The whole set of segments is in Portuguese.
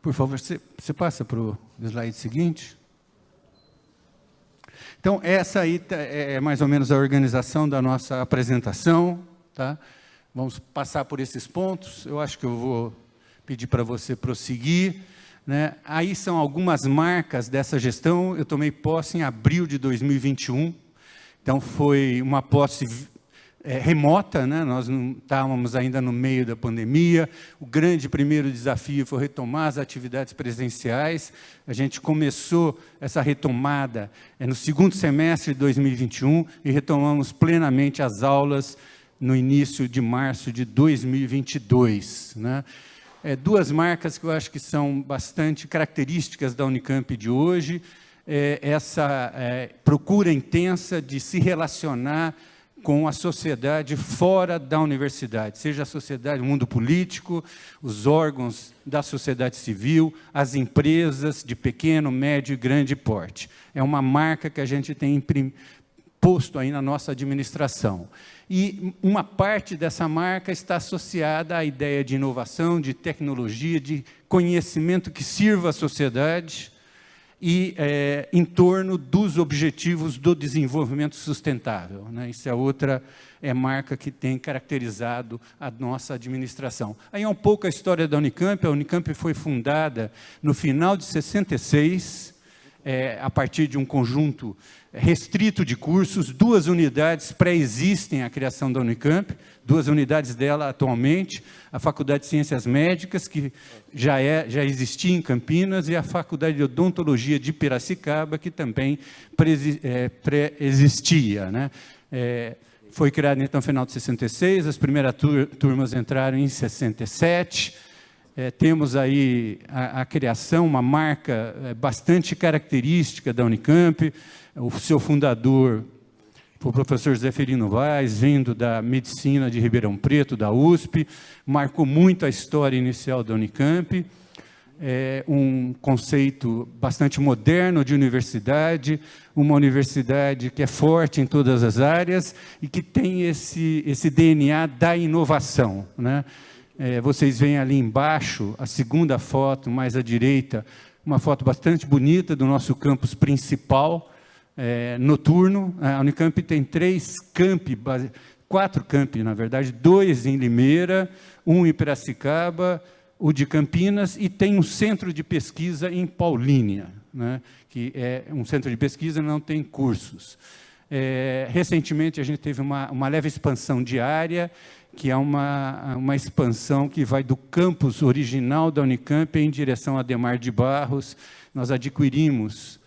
Por favor, você passa para o slide seguinte. Então, essa aí é mais ou menos a organização da nossa apresentação. Tá? Vamos passar por esses pontos. Eu acho que eu vou pedir para você prosseguir. Né? Aí são algumas marcas dessa gestão. Eu tomei posse em abril de 2021. Então, foi uma posse remota, né? Nós não estávamos ainda no meio da pandemia. O grande primeiro desafio foi retomar as atividades presenciais. A gente começou essa retomada no segundo semestre de 2021 e retomamos plenamente as aulas no início de março de 2022. Né? Duas marcas que eu acho que são bastante características da Unicamp de hoje. Essa procura intensa de se relacionar com a sociedade fora da universidade, seja a sociedade, o mundo político, os órgãos da sociedade civil, as empresas de pequeno, médio e grande porte. É uma marca que a gente tem posto aí na nossa administração. E uma parte dessa marca está associada à ideia de inovação, de tecnologia, de conhecimento que sirva à sociedade, e em torno dos objetivos do desenvolvimento sustentável. Né? Isso é outra marca que tem caracterizado a nossa administração. Aí é um pouco a história da Unicamp. A Unicamp foi fundada no final de 66, a partir de um conjunto restrito de cursos. 2 unidades pré-existem à criação da Unicamp, 2 unidades dela atualmente, a Faculdade de Ciências Médicas, que já existia em Campinas, e a Faculdade de Odontologia de Piracicaba, que também pré-existia. Né? Foi criada, então, no final de 66, as primeiras turmas entraram em 67, temos aí a criação, uma marca bastante característica da Unicamp. O seu fundador foi o professor Zeferino Vaz, vindo da Medicina de Ribeirão Preto, da USP, marcou muito a história inicial da Unicamp, um conceito bastante moderno de universidade, uma universidade que é forte em todas as áreas e que tem esse DNA da inovação. Né? Vocês veem ali embaixo, a segunda foto, mais à direita, uma foto bastante bonita do nosso campus principal, noturno. A Unicamp tem 4 campi, na verdade, 2 em Limeira, 1 em Piracicaba, o de Campinas, e tem um centro de pesquisa em Paulínia, né, que é um centro de pesquisa, não tem cursos. Recentemente, a gente teve uma leve expansão de área, que é uma expansão que vai do campus original da Unicamp em direção a Adhemar de Barros. Nós adquirimos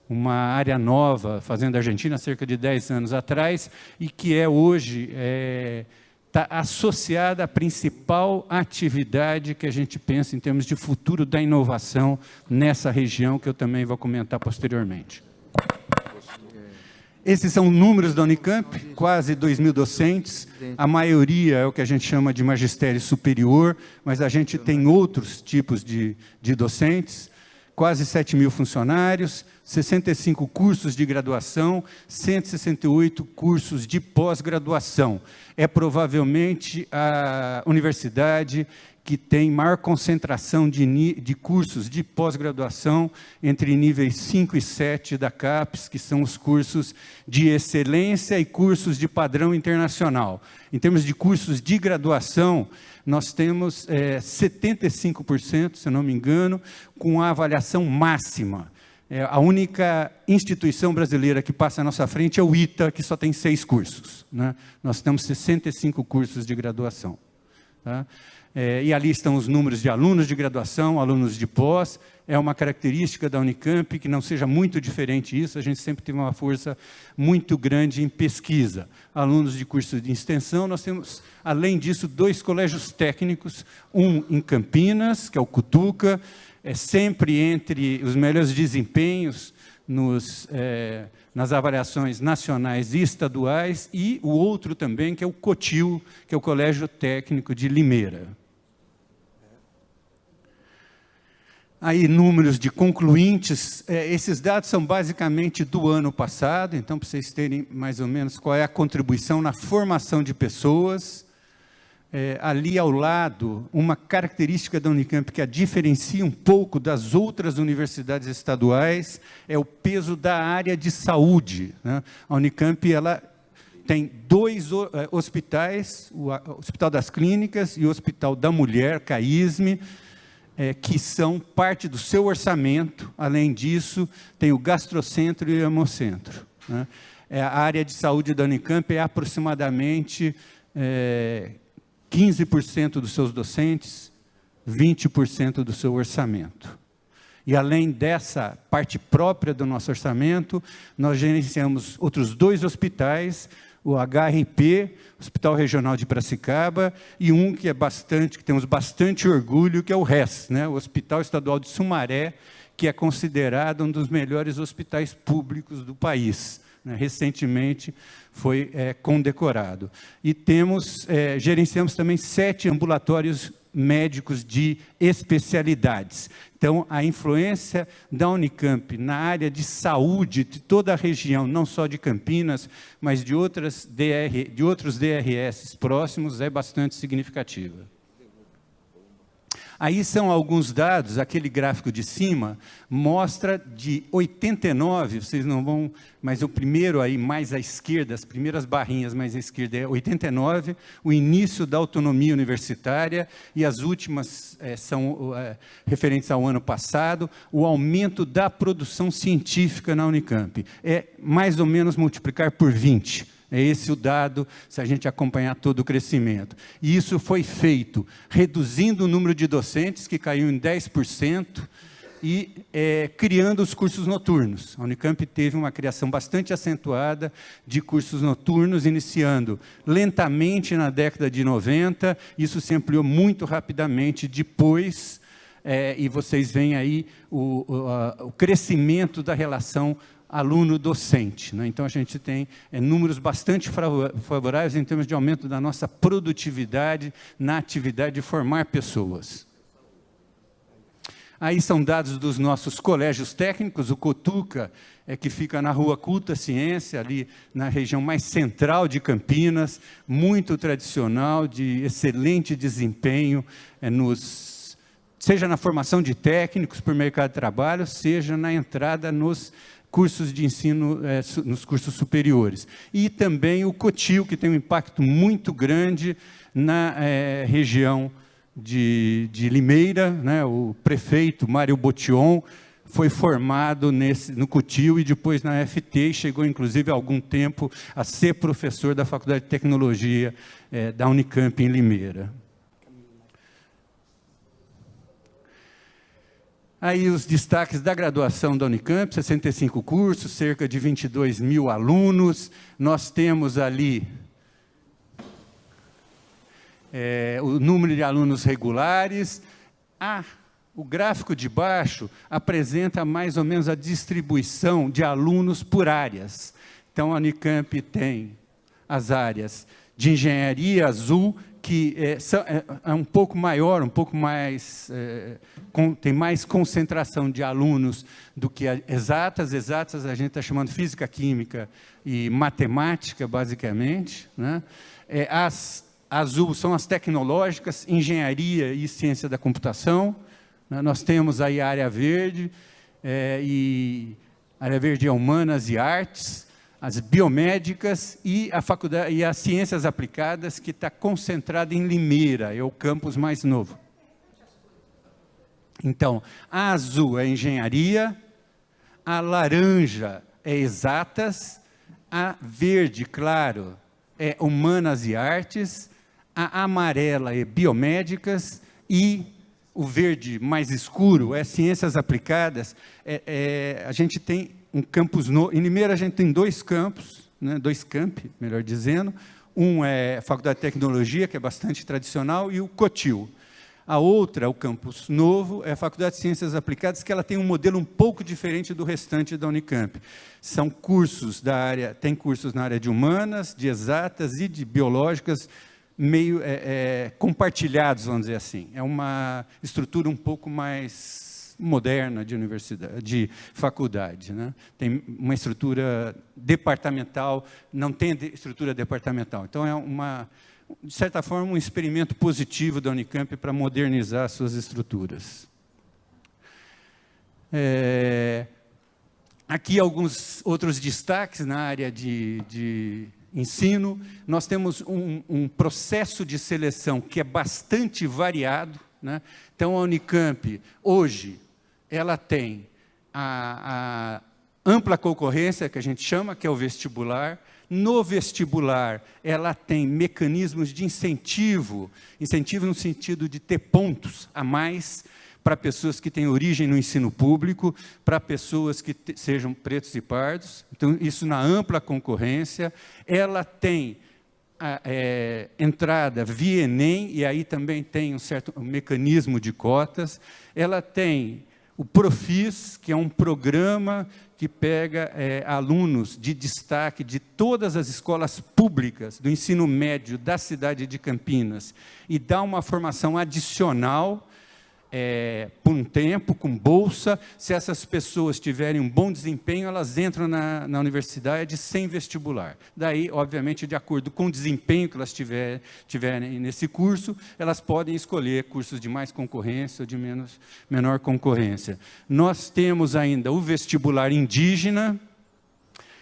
uma área nova, Fazenda Argentina, cerca de 10 anos atrás, e que hoje está associada à principal atividade que a gente pensa em termos de futuro da inovação nessa região, que eu também vou comentar posteriormente. Esses são números da Unicamp, quase 2.000 docentes, a maioria é o que a gente chama de magistério superior, mas a gente tem outros tipos de docentes, quase 7.000 funcionários, 65 cursos de graduação, 168 cursos de pós-graduação. É provavelmente a universidade que tem maior concentração de cursos de pós-graduação entre níveis 5 e 7 da CAPES, que são os cursos de excelência e cursos de padrão internacional. Em termos de cursos de graduação, nós temos 75%, se não me engano, com a avaliação máxima. A única instituição brasileira que passa à nossa frente é o ITA, que só tem 6 cursos. Né? Nós temos 65 cursos de graduação. Tá? E ali estão os números de alunos de graduação, alunos de pós. É uma característica da Unicamp que não seja muito diferente disso. A gente sempre teve uma força muito grande em pesquisa. Alunos de curso de extensão, nós temos, além disso, 2 colégios técnicos, um em Campinas, que é o Cutuca, sempre entre os melhores desempenhos nas avaliações nacionais e estaduais, e o outro também, que é o COTIL, que é o Colégio Técnico de Limeira. Aí, números de concluintes, esses dados são basicamente do ano passado, então, para vocês terem mais ou menos qual é a contribuição na formação de pessoas. ali ao lado, uma característica da Unicamp que a diferencia um pouco das outras universidades estaduais é o peso da área de saúde, né? A Unicamp ela tem 2 hospitais, o Hospital das Clínicas e o Hospital da Mulher, CAISME, que são parte do seu orçamento. Além disso, tem o Gastrocentro e o Hemocentro, né? A área de saúde da Unicamp é aproximadamente 15% dos seus docentes, 20% do seu orçamento. E, além dessa parte própria do nosso orçamento, nós gerenciamos outros 2 hospitais, o HRP, Hospital Regional de Piracicaba, e um que temos bastante orgulho, que é o RES, né? O Hospital Estadual de Sumaré, que é considerado um dos melhores hospitais públicos do país, né? Recentemente foi condecorado. E gerenciamos também 7 ambulatórios médicos de especialidades. Então, a influência da Unicamp na área de saúde de toda a região, não só de Campinas, mas de outros DRS próximos, é bastante significativa. Aí são alguns dados, aquele gráfico de cima mostra de 89, vocês não vão, mas o primeiro aí mais à esquerda, as primeiras barrinhas mais à esquerda é 89, o início da autonomia universitária, e as últimas são referentes ao ano passado, o aumento da produção científica na Unicamp. É mais ou menos multiplicar por 20. É esse o dado, se a gente acompanhar todo o crescimento. E isso foi feito reduzindo o número de docentes, que caiu em 10%, e criando os cursos noturnos. A Unicamp teve uma criação bastante acentuada de cursos noturnos, iniciando lentamente na década de 90, isso se ampliou muito rapidamente depois, e vocês veem aí o crescimento da relação aluno-docente, né? Então, a gente tem números bastante favoráveis em termos de aumento da nossa produtividade na atividade de formar pessoas. Aí são dados dos nossos colégios técnicos, o Cotuca, que fica na Rua Culta Ciência, ali na região mais central de Campinas, muito tradicional, de excelente desempenho, seja na formação de técnicos para o mercado de trabalho, seja na entrada nos cursos de ensino, nos cursos superiores. E também o Cotil, que tem um impacto muito grande na região de Limeira, né? O prefeito Mário Botion foi formado no Cotil e depois na FT, e chegou, inclusive, há algum tempo a ser professor da Faculdade de Tecnologia da Unicamp em Limeira. Aí os destaques da graduação da Unicamp, 65 cursos, cerca de 22 mil alunos. Nós temos ali o número de alunos regulares. O gráfico de baixo apresenta mais ou menos a distribuição de alunos por áreas. Então, a Unicamp tem as áreas de engenharia azul, que é um pouco maior, um pouco mais, tem mais concentração de alunos do que exatas. Exatas a gente está chamando física, química e matemática, basicamente, né? As azul são as tecnológicas, engenharia e ciência da computação, né? Nós temos aí a área verde, e a área verde é humanas e artes, as biomédicas e a faculdade e as ciências aplicadas, que está concentrada em Limeira, é o campus mais novo. Então, a azul é engenharia, a laranja é exatas, a verde claro é humanas e artes, a amarela é biomédicas e o verde mais escuro é ciências aplicadas. A gente tem um campus novo. Em Limeira a gente tem 2 campos, né, 2 campi, melhor dizendo. Um é a Faculdade de Tecnologia, que é bastante tradicional, e o Cotil. A outra, o campus novo, é a Faculdade de Ciências Aplicadas, que ela tem um modelo um pouco diferente do restante da Unicamp. São cursos da área, tem cursos na área de humanas, de exatas e de biológicas, meio compartilhados, vamos dizer assim. É uma estrutura um pouco mais moderna de universidade, de faculdade, né? Tem uma estrutura departamental, não tem estrutura departamental. Então, é de certa forma, um experimento positivo da Unicamp para modernizar suas estruturas. Aqui alguns outros destaques na área de ensino. Nós temos um processo de seleção que é bastante variado, né? Então, a Unicamp, hoje, ela tem a ampla concorrência, que a gente chama, que é o vestibular. No vestibular, ela tem mecanismos de incentivo no sentido de ter pontos a mais para pessoas que têm origem no ensino público, para pessoas que sejam pretos e pardos. Então, isso na ampla concorrência. Ela tem entrada via Enem, e aí também tem um certo mecanismo de cotas. Ela tem o Profis, que é um programa que pega alunos de destaque de todas as escolas públicas do ensino médio da cidade de Campinas e dá uma formação adicional por um tempo, com bolsa. Se essas pessoas tiverem um bom desempenho, elas entram na universidade sem vestibular. Daí, obviamente, de acordo com o desempenho que elas tiverem nesse curso, elas podem escolher cursos de mais concorrência ou de menor concorrência. Nós temos ainda o vestibular indígena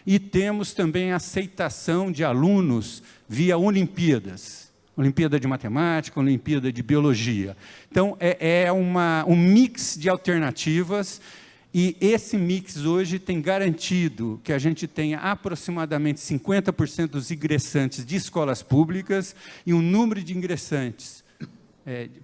e temos também a aceitação de alunos via Olimpíadas. Olimpíada de Matemática, Olimpíada de Biologia. Então, um mix de alternativas, e esse mix hoje tem garantido que a gente tenha aproximadamente 50% dos ingressantes de escolas públicas e um número de ingressantes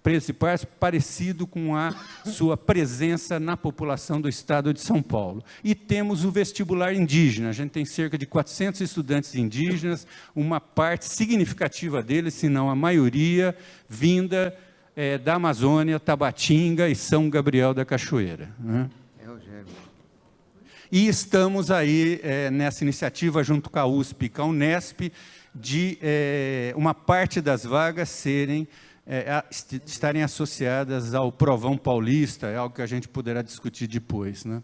pretos e pardos parecido com a sua presença na população do estado de São Paulo. E temos o vestibular indígena. A gente tem cerca de 400 estudantes indígenas, uma parte significativa deles, se não a maioria, vinda da Amazônia, Tabatinga e São Gabriel da Cachoeira, né? E estamos aí nessa iniciativa, junto com a USP e com a Unesp, de uma parte das vagas estarem associadas ao Provão Paulista, é algo que a gente poderá discutir depois, né?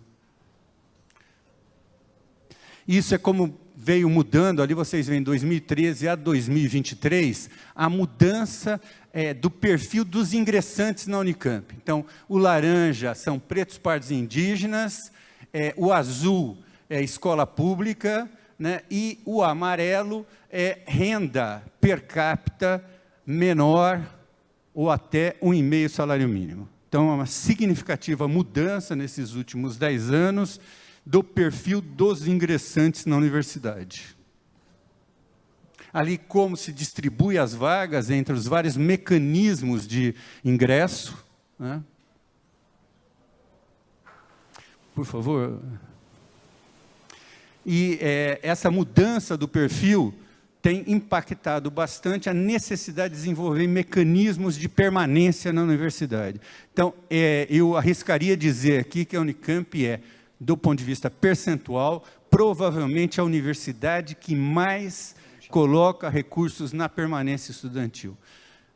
Isso é como veio mudando, ali vocês veem, 2013 a 2023, a mudança do perfil dos ingressantes na Unicamp. Então, o laranja são pretos, pardos e indígenas, o azul é escola pública, né? E o amarelo é renda per capita menor ou até 1,5 salário mínimo. Então, é uma significativa mudança nesses últimos 10 anos do perfil dos ingressantes na universidade. Ali, como se distribui as vagas entre os vários mecanismos de ingresso, né? Por favor. E essa mudança do perfil tem impactado bastante a necessidade de desenvolver mecanismos de permanência na universidade. Então, eu arriscaria dizer aqui que a Unicamp do ponto de vista percentual, provavelmente a universidade que mais coloca recursos na permanência estudantil.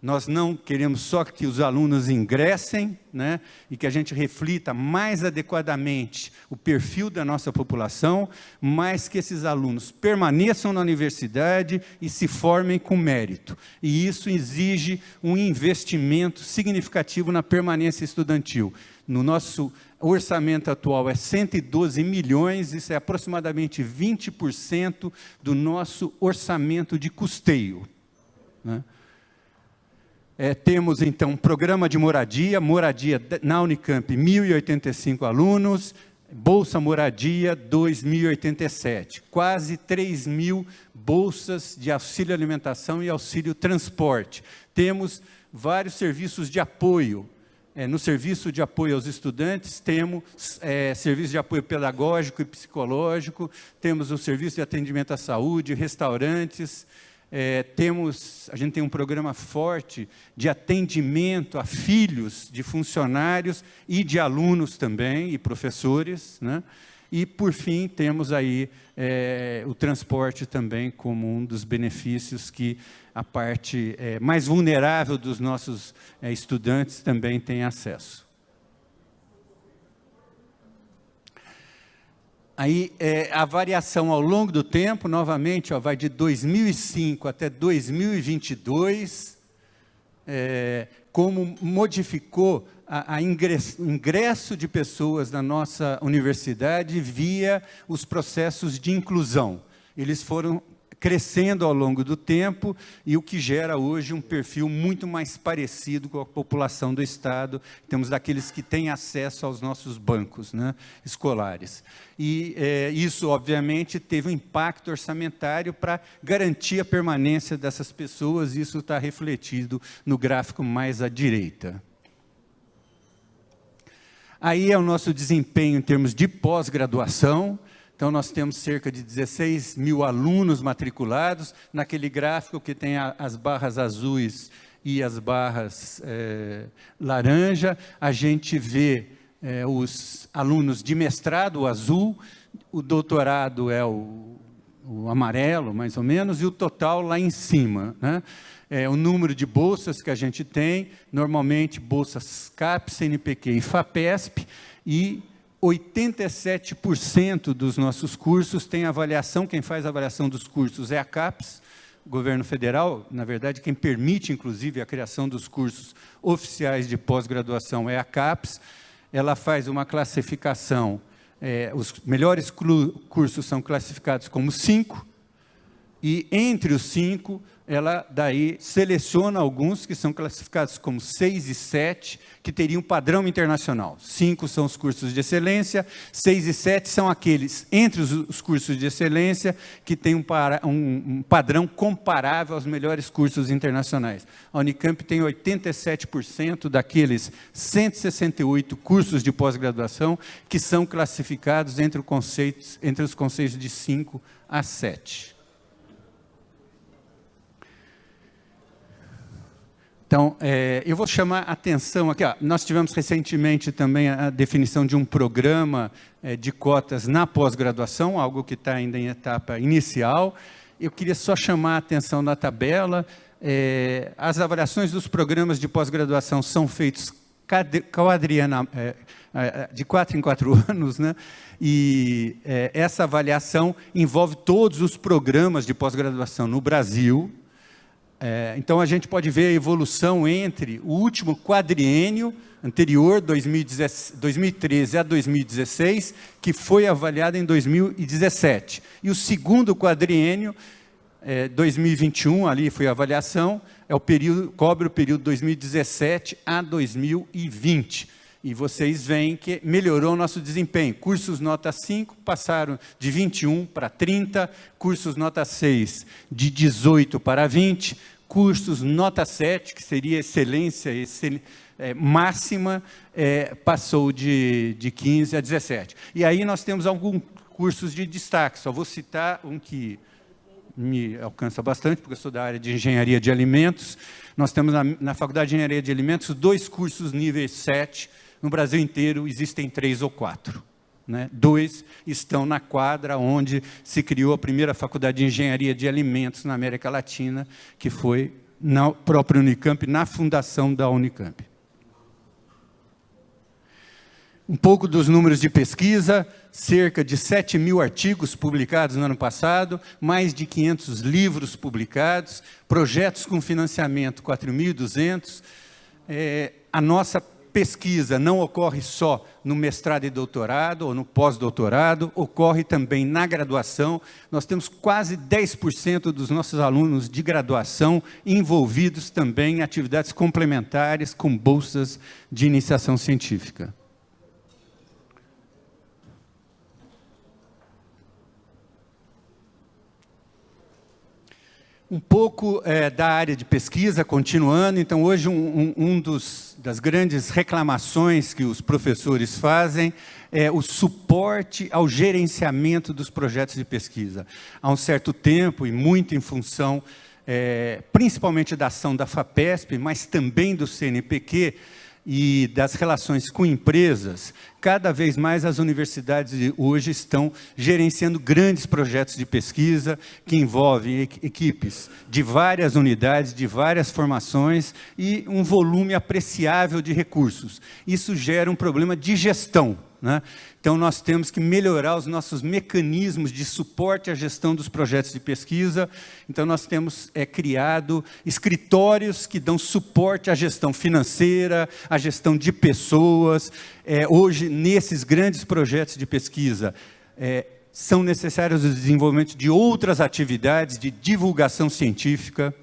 Nós não queremos só que os alunos ingressem, né, e que a gente reflita mais adequadamente o perfil da nossa população, mas que esses alunos permaneçam na universidade e se formem com mérito. E isso exige um investimento significativo na permanência estudantil. No nosso orçamento atual é 112 milhões, isso é aproximadamente 20% do nosso orçamento de custeio, né? Temos, então, um programa de moradia na Unicamp, 1.085 alunos, Bolsa Moradia, 2.087, quase 3.000 bolsas de auxílio alimentação e auxílio transporte. Temos vários serviços de apoio. No serviço de apoio aos estudantes, temos serviço de apoio pedagógico e psicológico, temos o serviço de atendimento à saúde, restaurantes, a gente tem um programa forte de atendimento a filhos de funcionários e de alunos também, e professores, né? E, por fim, temos aí o transporte também como um dos benefícios que a parte mais vulnerável dos nossos estudantes também tem acesso. Aí, a variação ao longo do tempo, novamente, ó, vai de 2005 até 2022, como modificou o ingresso de pessoas na nossa universidade via os processos de inclusão. Eles foram crescendo ao longo do tempo, e o que gera hoje um perfil muito mais parecido com a população do Estado, temos daqueles que têm acesso aos nossos bancos, né, escolares. E isso, obviamente, teve um impacto orçamentário para garantir a permanência dessas pessoas, e isso está refletido no gráfico mais à direita. Aí é o nosso desempenho em termos de pós-graduação. Então, nós temos cerca de 16 mil alunos matriculados. Naquele gráfico que tem as barras azuis e as barras laranja, a gente vê os alunos de mestrado, o azul, o doutorado é o amarelo, mais ou menos, e o total lá em cima, né? O número de bolsas que a gente tem, normalmente bolsas CAPES, CNPq e FAPESP, e 87% dos nossos cursos tem avaliação, quem faz a avaliação dos cursos é a CAPES, o governo federal, na verdade, quem permite, inclusive, a criação dos cursos oficiais de pós-graduação é a CAPES. Ela faz uma classificação, os melhores cursos são classificados como 5, e entre os 5, ela daí seleciona alguns que são classificados como 6 e 7, que teriam padrão internacional. 5 são os cursos de excelência, 6 e 7 são aqueles, entre os cursos de excelência, que têm um padrão comparável aos melhores cursos internacionais. A Unicamp tem 87% daqueles 168 cursos de pós-graduação que são classificados entre os conceitos de 5 a 7. Então, eu vou chamar a atenção aqui. Nós tivemos recentemente também a definição de um programa de cotas na pós-graduação, algo que está ainda em etapa inicial. Eu queria só chamar a atenção na tabela. As avaliações dos programas de pós-graduação são feitos de 4 em 4 anos, né? E essa avaliação envolve todos os programas de pós-graduação no Brasil. Então, a gente pode ver a evolução entre o último quadriênio anterior, 2013 a 2016, que foi avaliado em 2017. E o segundo quadriênio, 2021, ali foi a avaliação, cobre o período 2017 a 2020. E vocês veem que melhorou o nosso desempenho. Cursos nota 5 passaram de 21 para 30, cursos nota 6 de 18 para 20, cursos nota 7, que seria excelência máxima, passou de 15 a 17. E aí nós temos alguns cursos de destaque, só vou citar um que me alcança bastante, porque eu sou da área de engenharia de alimentos. Nós temos na Faculdade de Engenharia de Alimentos 2 cursos nível 7, no Brasil inteiro existem 3 ou 4. Né? 2 estão na quadra onde se criou a primeira Faculdade de Engenharia de Alimentos na América Latina, que foi na própria Unicamp, na fundação da Unicamp. Um pouco dos números de pesquisa, cerca de 7 mil artigos publicados no ano passado, mais de 500 livros publicados, projetos com financiamento 4.200. A nossa pesquisa não ocorre só no mestrado e doutorado, ou no pós-doutorado, ocorre também na graduação. Nós temos quase 10% dos nossos alunos de graduação envolvidos também em atividades complementares com bolsas de iniciação científica. Um pouco da área de pesquisa, continuando. Então, hoje, das grandes reclamações que os professores fazem é o suporte ao gerenciamento dos projetos de pesquisa. Há um certo tempo, e muito em função, principalmente da ação da FAPESP, mas também do CNPq, e das relações com empresas, cada vez mais as universidades hoje estão gerenciando grandes projetos de pesquisa que envolvem equipes de várias unidades, de várias formações e um volume apreciável de recursos. Isso gera um problema de gestão, né? Então, nós temos que melhorar os nossos mecanismos de suporte à gestão dos projetos de pesquisa. Então, nós temos criado escritórios que dão suporte à gestão financeira, à gestão de pessoas. Hoje, nesses grandes projetos de pesquisa, são necessários o desenvolvimento de outras atividades de divulgação científica,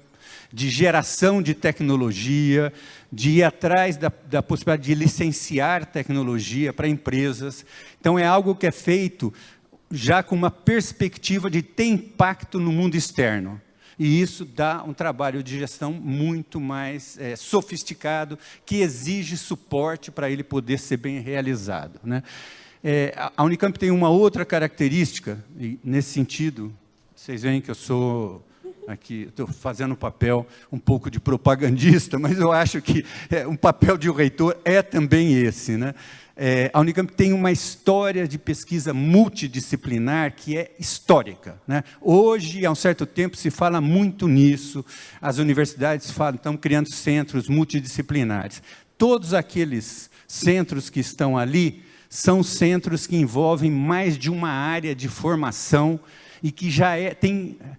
de geração de tecnologia, de ir atrás da possibilidade de licenciar tecnologia para empresas. Então, é algo que é feito já com uma perspectiva de ter impacto no mundo externo. E isso dá um trabalho de gestão muito mais sofisticado, que exige suporte para ele poder ser bem realizado, né? A Unicamp tem uma outra característica, e nesse sentido, vocês veem que eu sou... Aqui estou fazendo um papel um pouco de propagandista, mas eu acho que um papel de um reitor é também esse, né? A Unicamp tem uma história de pesquisa multidisciplinar que é histórica, né? Hoje, há um certo tempo, se fala muito nisso, as universidades estão criando centros multidisciplinares. Todos aqueles centros que estão ali são centros que envolvem mais de uma área de formação e que já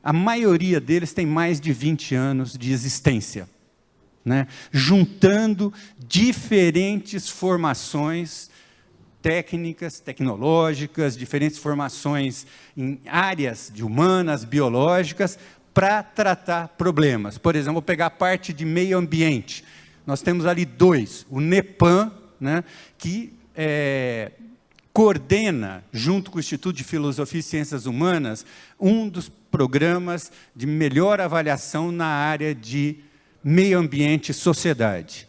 a maioria deles tem mais de 20 anos de existência, né? Juntando diferentes formações técnicas, tecnológicas, diferentes formações em áreas de humanas, biológicas, para tratar problemas. Por exemplo, vou pegar a parte de meio ambiente. Nós temos ali dois, o NEPAM, né, que coordena, junto com o Instituto de Filosofia e Ciências Humanas, um dos programas de melhor avaliação na área de meio ambiente e sociedade,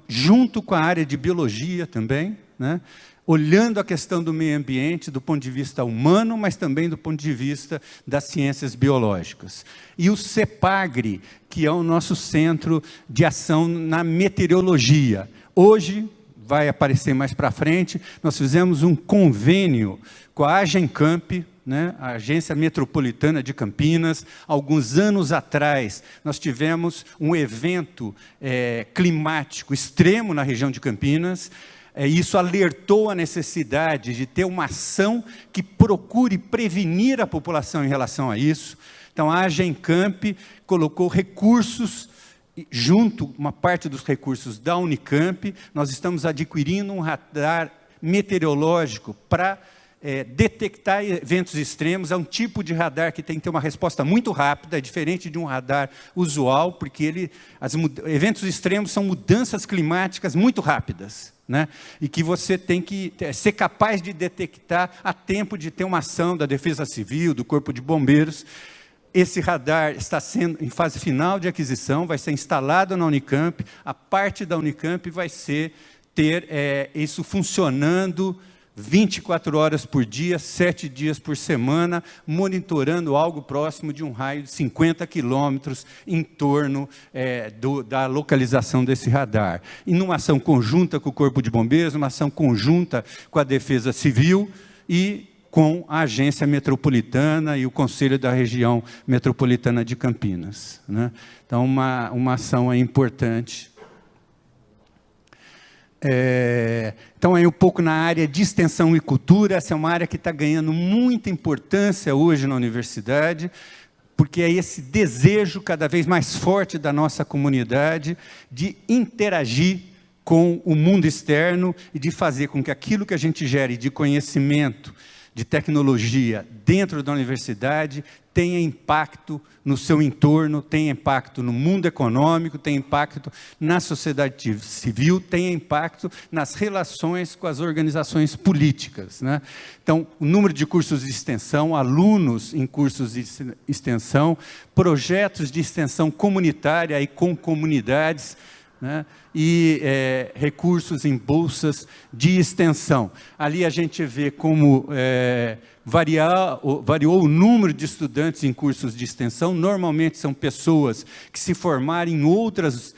junto com a área de biologia também, né, olhando a questão do meio ambiente do ponto de vista humano, mas também do ponto de vista das ciências biológicas. E o CEPAGRE, que é o nosso centro de ação na meteorologia. Hoje, vai aparecer mais para frente, nós fizemos um convênio com a Agencamp, né, a Agência Metropolitana de Campinas. Alguns anos atrás, nós tivemos um evento climático extremo na região de Campinas. Isso alertou a necessidade de ter uma ação que procure prevenir a população em relação a isso. Então, a Agencamp colocou recursos junto, uma parte dos recursos da Unicamp. Nós estamos adquirindo um radar meteorológico para detectar eventos extremos. É um tipo de radar que tem que ter uma resposta muito rápida, é diferente de um radar usual, porque eventos extremos são mudanças climáticas muito rápidas, né? E que você tem que ser capaz de detectar a tempo de ter uma ação da Defesa Civil, do Corpo de Bombeiros. Esse radar está sendo em fase final de aquisição, vai ser instalado na Unicamp. A parte da Unicamp vai ter isso funcionando 24 horas por dia, 7 dias por semana, monitorando algo próximo de um raio de 50 quilômetros em torno da localização desse radar. E numa ação conjunta com o Corpo de Bombeiros, uma ação conjunta com a Defesa Civil e com a Agência Metropolitana e o Conselho da Região Metropolitana de Campinas, né? Então, uma ação importante. Então, um pouco na área de extensão e cultura, essa é uma área que está ganhando muita importância hoje na universidade, porque é esse desejo cada vez mais forte da nossa comunidade de interagir com o mundo externo e de fazer com que aquilo que a gente gere de conhecimento, de tecnologia dentro da universidade tenha impacto no seu entorno, tenha impacto no mundo econômico, tenha impacto na sociedade civil, tenha impacto nas relações com as organizações políticas, né? Então, o número de cursos de extensão, alunos em cursos de extensão, projetos de extensão comunitária e com comunidades, né? E recursos em bolsas de extensão. Ali a gente vê como variou o número de estudantes em cursos de extensão. Normalmente são pessoas que se formaram em outras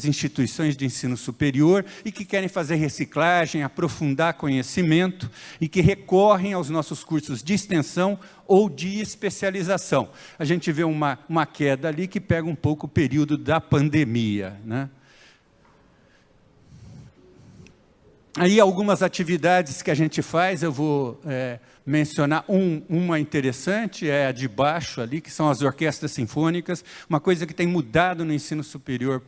instituições de ensino superior e que querem fazer reciclagem, aprofundar conhecimento e que recorrem aos nossos cursos de extensão ou de especialização. A gente vê uma queda ali que pega um pouco o período da pandemia, né? Aí algumas atividades que a gente faz, eu vou mencionar uma interessante, é a de baixo ali, que são as orquestras sinfônicas. Uma coisa que tem mudado no ensino superior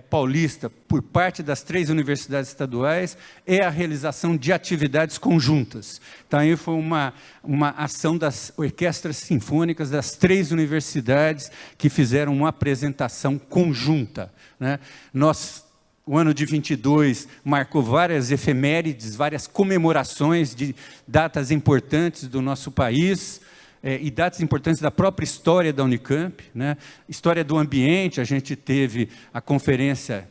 paulista, por parte das 3 universidades estaduais, é a realização de atividades conjuntas. Então, aí foi uma ação das orquestras sinfônicas das 3 universidades que fizeram uma apresentação conjunta, né? O ano de 22 marcou várias efemérides, várias comemorações de datas importantes do nosso país, e datas importantes da própria história da Unicamp, né? História do ambiente, a gente teve a conferência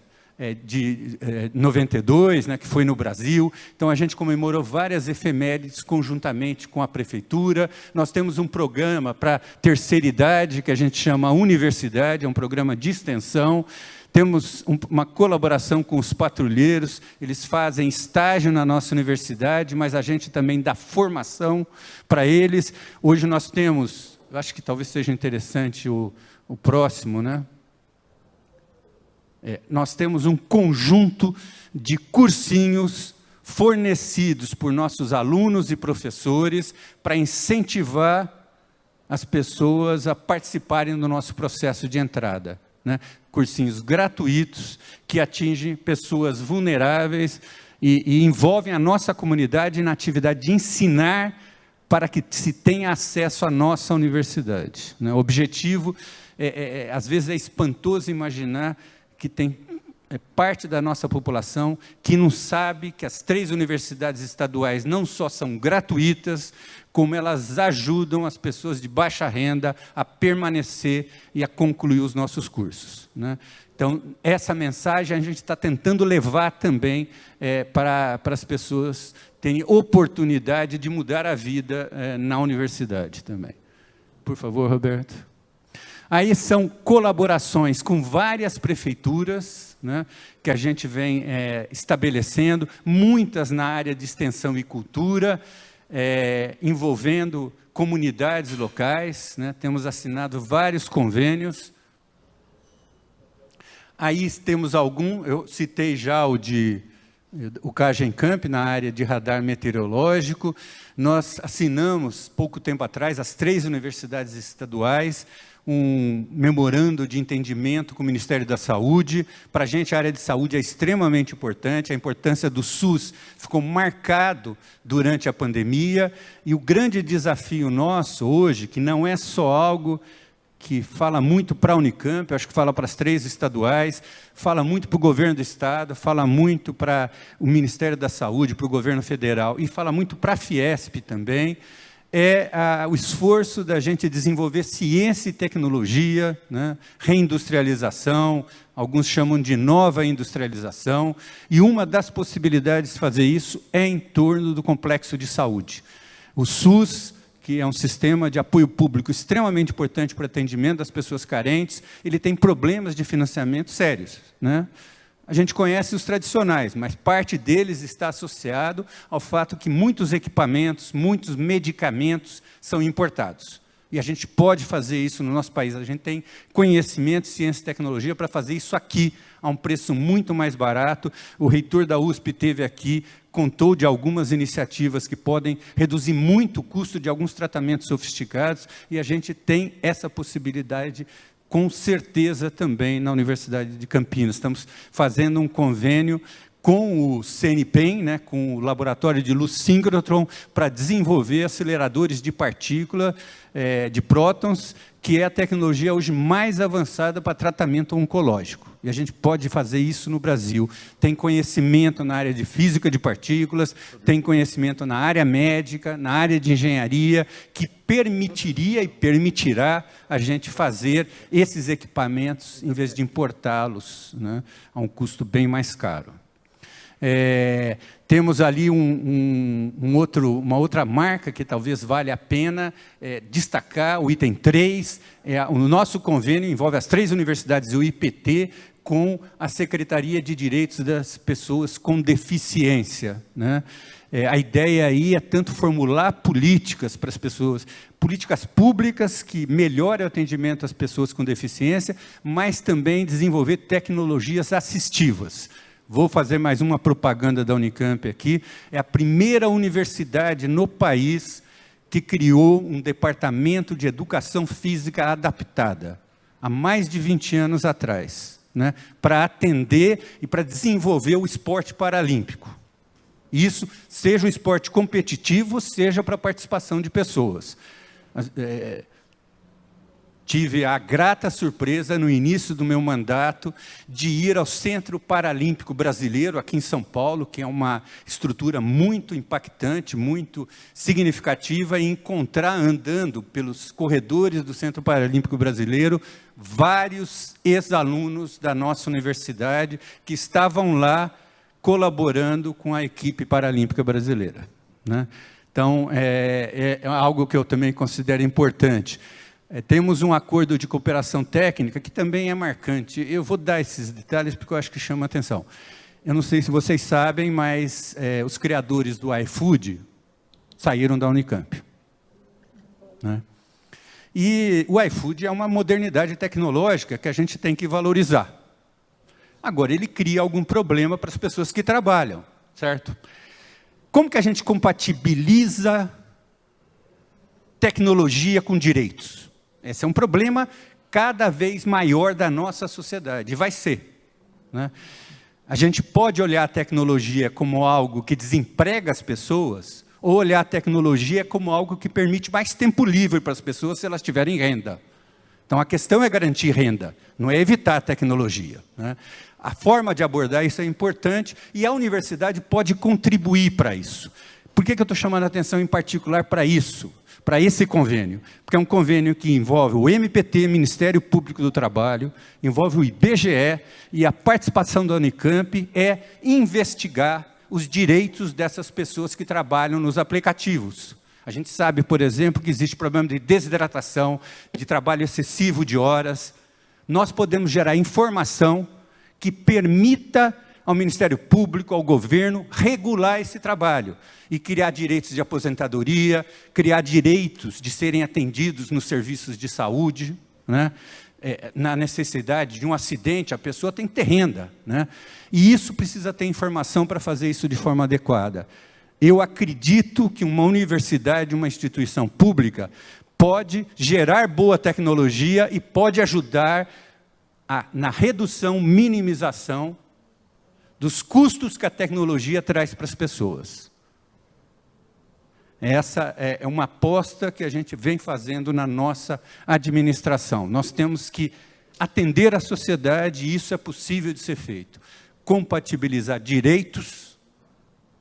de 92, né, que foi no Brasil. Então, a gente comemorou várias efemérides conjuntamente com a prefeitura. Nós temos um programa para terceira idade, que a gente chama Universidade, é um programa de extensão. Temos uma colaboração com os patrulheiros, eles fazem estágio na nossa universidade, mas a gente também dá formação para eles. Hoje nós temos, eu acho que talvez seja interessante o próximo, né? Nós temos um conjunto de cursinhos fornecidos por nossos alunos e professores para incentivar as pessoas a participarem do nosso processo de entrada, né? Cursinhos gratuitos que atingem pessoas vulneráveis e envolvem a nossa comunidade na atividade de ensinar para que se tenha acesso à nossa universidade, né? O objetivo, às vezes é espantoso imaginar que tem parte da nossa população que não sabe que as 3 universidades estaduais não só são gratuitas, como elas ajudam as pessoas de baixa renda a permanecer e a concluir os nossos cursos, né? Então, essa mensagem a gente está tentando levar também para as pessoas terem oportunidade de mudar a vida na universidade também. Por favor, Roberto. Aí são colaborações com várias prefeituras, né, que a gente vem estabelecendo, muitas na área de extensão e cultura, envolvendo comunidades locais, né? Temos assinado vários convênios. Aí temos eu citei já o CAGENCamp, na área de radar meteorológico. Nós assinamos, pouco tempo atrás, as 3 universidades estaduais, um memorando de entendimento com o Ministério da Saúde. Para a gente, a área de saúde é extremamente importante, a importância do SUS ficou marcado durante a pandemia, e o grande desafio nosso hoje, que não é só algo que fala muito para a Unicamp, eu acho que fala para as 3 estaduais, fala muito para o governo do Estado, fala muito para o Ministério da Saúde, para o governo federal, e fala muito para a Fiesp também, o esforço da gente desenvolver ciência e tecnologia, né? Reindustrialização, alguns chamam de nova industrialização, e uma das possibilidades de fazer isso é em torno do complexo de saúde. O SUS, que é um sistema de apoio público extremamente importante para o atendimento das pessoas carentes, ele tem problemas de financiamento sérios, né? A gente conhece os tradicionais, mas parte deles está associado ao fato que muitos equipamentos, muitos medicamentos são importados. E a gente pode fazer isso no nosso país. A gente tem conhecimento, ciência e tecnologia para fazer isso aqui, a um preço muito mais barato. O reitor da USP esteve aqui, contou de algumas iniciativas que podem reduzir muito o custo de alguns tratamentos sofisticados, e a gente tem essa possibilidade com certeza também na Universidade de Campinas. Estamos fazendo um convênio com o CNPEM, né, com o Laboratório de Luz Síncrotron, para desenvolver aceleradores de partícula, de prótons, que é a tecnologia hoje mais avançada para tratamento oncológico. E a gente pode fazer isso no Brasil. Tem conhecimento na área de física de partículas, tem conhecimento na área médica, na área de engenharia, que permitiria e permitirá a gente fazer esses equipamentos, em vez de importá-los, né, a um custo bem mais caro. Temos ali uma outra marca que talvez valha a pena destacar, o item 3. O nosso convênio envolve as 3 universidades e o IPT com a Secretaria de Direitos das Pessoas com Deficiência, né? A ideia aí é tanto formular políticas para as pessoas, políticas públicas que melhorem o atendimento às pessoas com deficiência, mas também desenvolver tecnologias assistivas. Vou fazer mais uma propaganda da Unicamp aqui. É a primeira universidade no país que criou um departamento de educação física adaptada, há mais de 20 anos atrás, né, para atender e para desenvolver o esporte paralímpico. Isso, seja um esporte competitivo, seja para a participação de pessoas. Tive a grata surpresa, no início do meu mandato, de ir ao Centro Paralímpico Brasileiro, aqui em São Paulo, que é uma estrutura muito impactante, muito significativa, e encontrar, andando pelos corredores do Centro Paralímpico Brasileiro, vários ex-alunos da nossa universidade que estavam lá colaborando com a equipe paralímpica brasileira, né? Então, é algo que eu também considero importante. Temos um acordo de cooperação técnica que também é marcante. Eu vou dar esses detalhes porque eu acho que chama a atenção. Eu não sei se vocês sabem, mas os criadores do iFood saíram da Unicamp, né? E o iFood é uma modernidade tecnológica que a gente tem que valorizar. Agora, ele cria algum problema para as pessoas que trabalham, certo? Como que a gente compatibiliza tecnologia com direitos? Esse é um problema cada vez maior da nossa sociedade, e vai ser, né? A gente pode olhar a tecnologia como algo que desemprega as pessoas, ou olhar a tecnologia como algo que permite mais tempo livre para as pessoas se elas tiverem renda. Então, a questão é garantir renda, não é evitar a tecnologia, né? A forma de abordar isso é importante, e a universidade pode contribuir para isso. Por que eu estou chamando a atenção em particular para isso? Para esse convênio, porque é um convênio que envolve o MPT, Ministério Público do Trabalho, envolve o IBGE, e a participação da Unicamp é investigar os direitos dessas pessoas que trabalham nos aplicativos. A gente sabe, por exemplo, que existe problema de desidratação, de trabalho excessivo de horas. Nós podemos gerar informação que permita ao Ministério Público, ao governo, regular esse trabalho e criar direitos de aposentadoria, criar direitos de serem atendidos nos serviços de saúde, né? Na necessidade de um acidente, a pessoa tem que ter renda, né? E isso precisa ter informação para fazer isso de forma adequada. Eu acredito que uma universidade, uma instituição pública, pode gerar boa tecnologia e pode ajudar na redução, minimização dos custos que a tecnologia traz para as pessoas. Essa é uma aposta que a gente vem fazendo na nossa administração. Nós temos que atender a sociedade, e isso é possível de ser feito. Compatibilizar direitos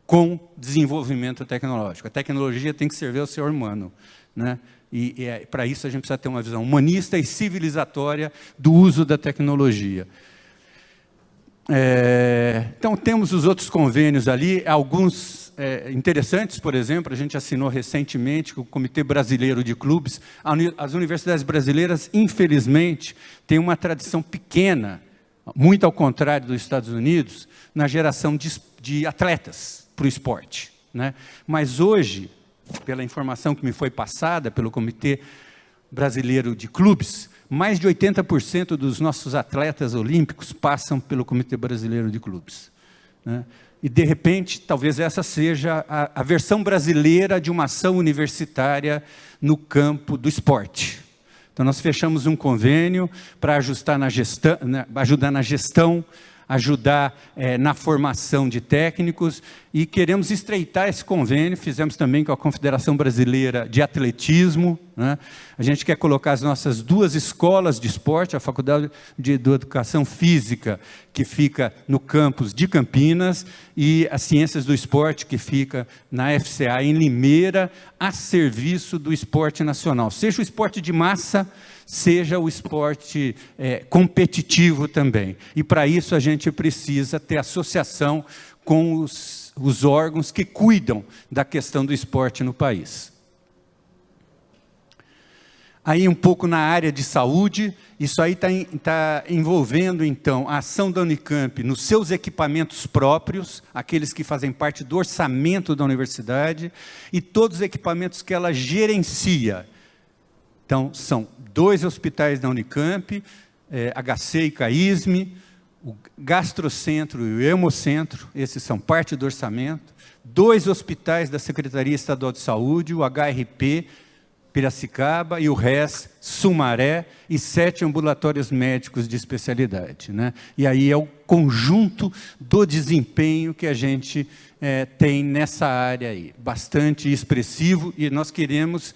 com desenvolvimento tecnológico. A tecnologia tem que servir ao ser humano, né? E para isso a gente precisa ter uma visão humanista e civilizatória do uso da tecnologia. Então, temos os outros convênios ali, alguns interessantes, por exemplo, a gente assinou recentemente com o Comitê Brasileiro de Clubes. As universidades brasileiras, infelizmente, têm uma tradição pequena, muito ao contrário dos Estados Unidos, na geração de atletas para o esporte, né? Mas hoje, pela informação que me foi passada pelo Comitê Brasileiro de Clubes, mais de 80% dos nossos atletas olímpicos passam pelo Comitê Brasileiro de Clubes, né? E, de repente, talvez essa seja a versão brasileira de uma ação universitária no campo do esporte. Então, nós fechamos um convênio para ajudar na gestão, ajudar na formação de técnicos, e queremos estreitar esse convênio. Fizemos também com a Confederação Brasileira de Atletismo, né? A gente quer colocar as nossas 2 escolas de esporte, a Faculdade de Educação Física, que fica no campus de Campinas, e as Ciências do Esporte, que fica na FCA em Limeira, a serviço do esporte nacional. Seja o esporte de massa, seja o esporte competitivo também. E, para isso, a gente precisa ter associação com os órgãos que cuidam da questão do esporte no país. Aí, um pouco na área de saúde, isso aí está envolvendo, então, a ação da Unicamp nos seus equipamentos próprios, aqueles que fazem parte do orçamento da universidade, e todos os equipamentos que ela gerencia. Então, são 2 hospitais da Unicamp, HC e CAISM, o gastrocentro e o hemocentro, esses são parte do orçamento, 2 hospitais da Secretaria Estadual de Saúde, o HRP, Piracicaba, e o RES, Sumaré, e 7 ambulatórios médicos de especialidade, né? E aí é o conjunto do desempenho que a gente tem nessa área aí, bastante expressivo, e nós queremos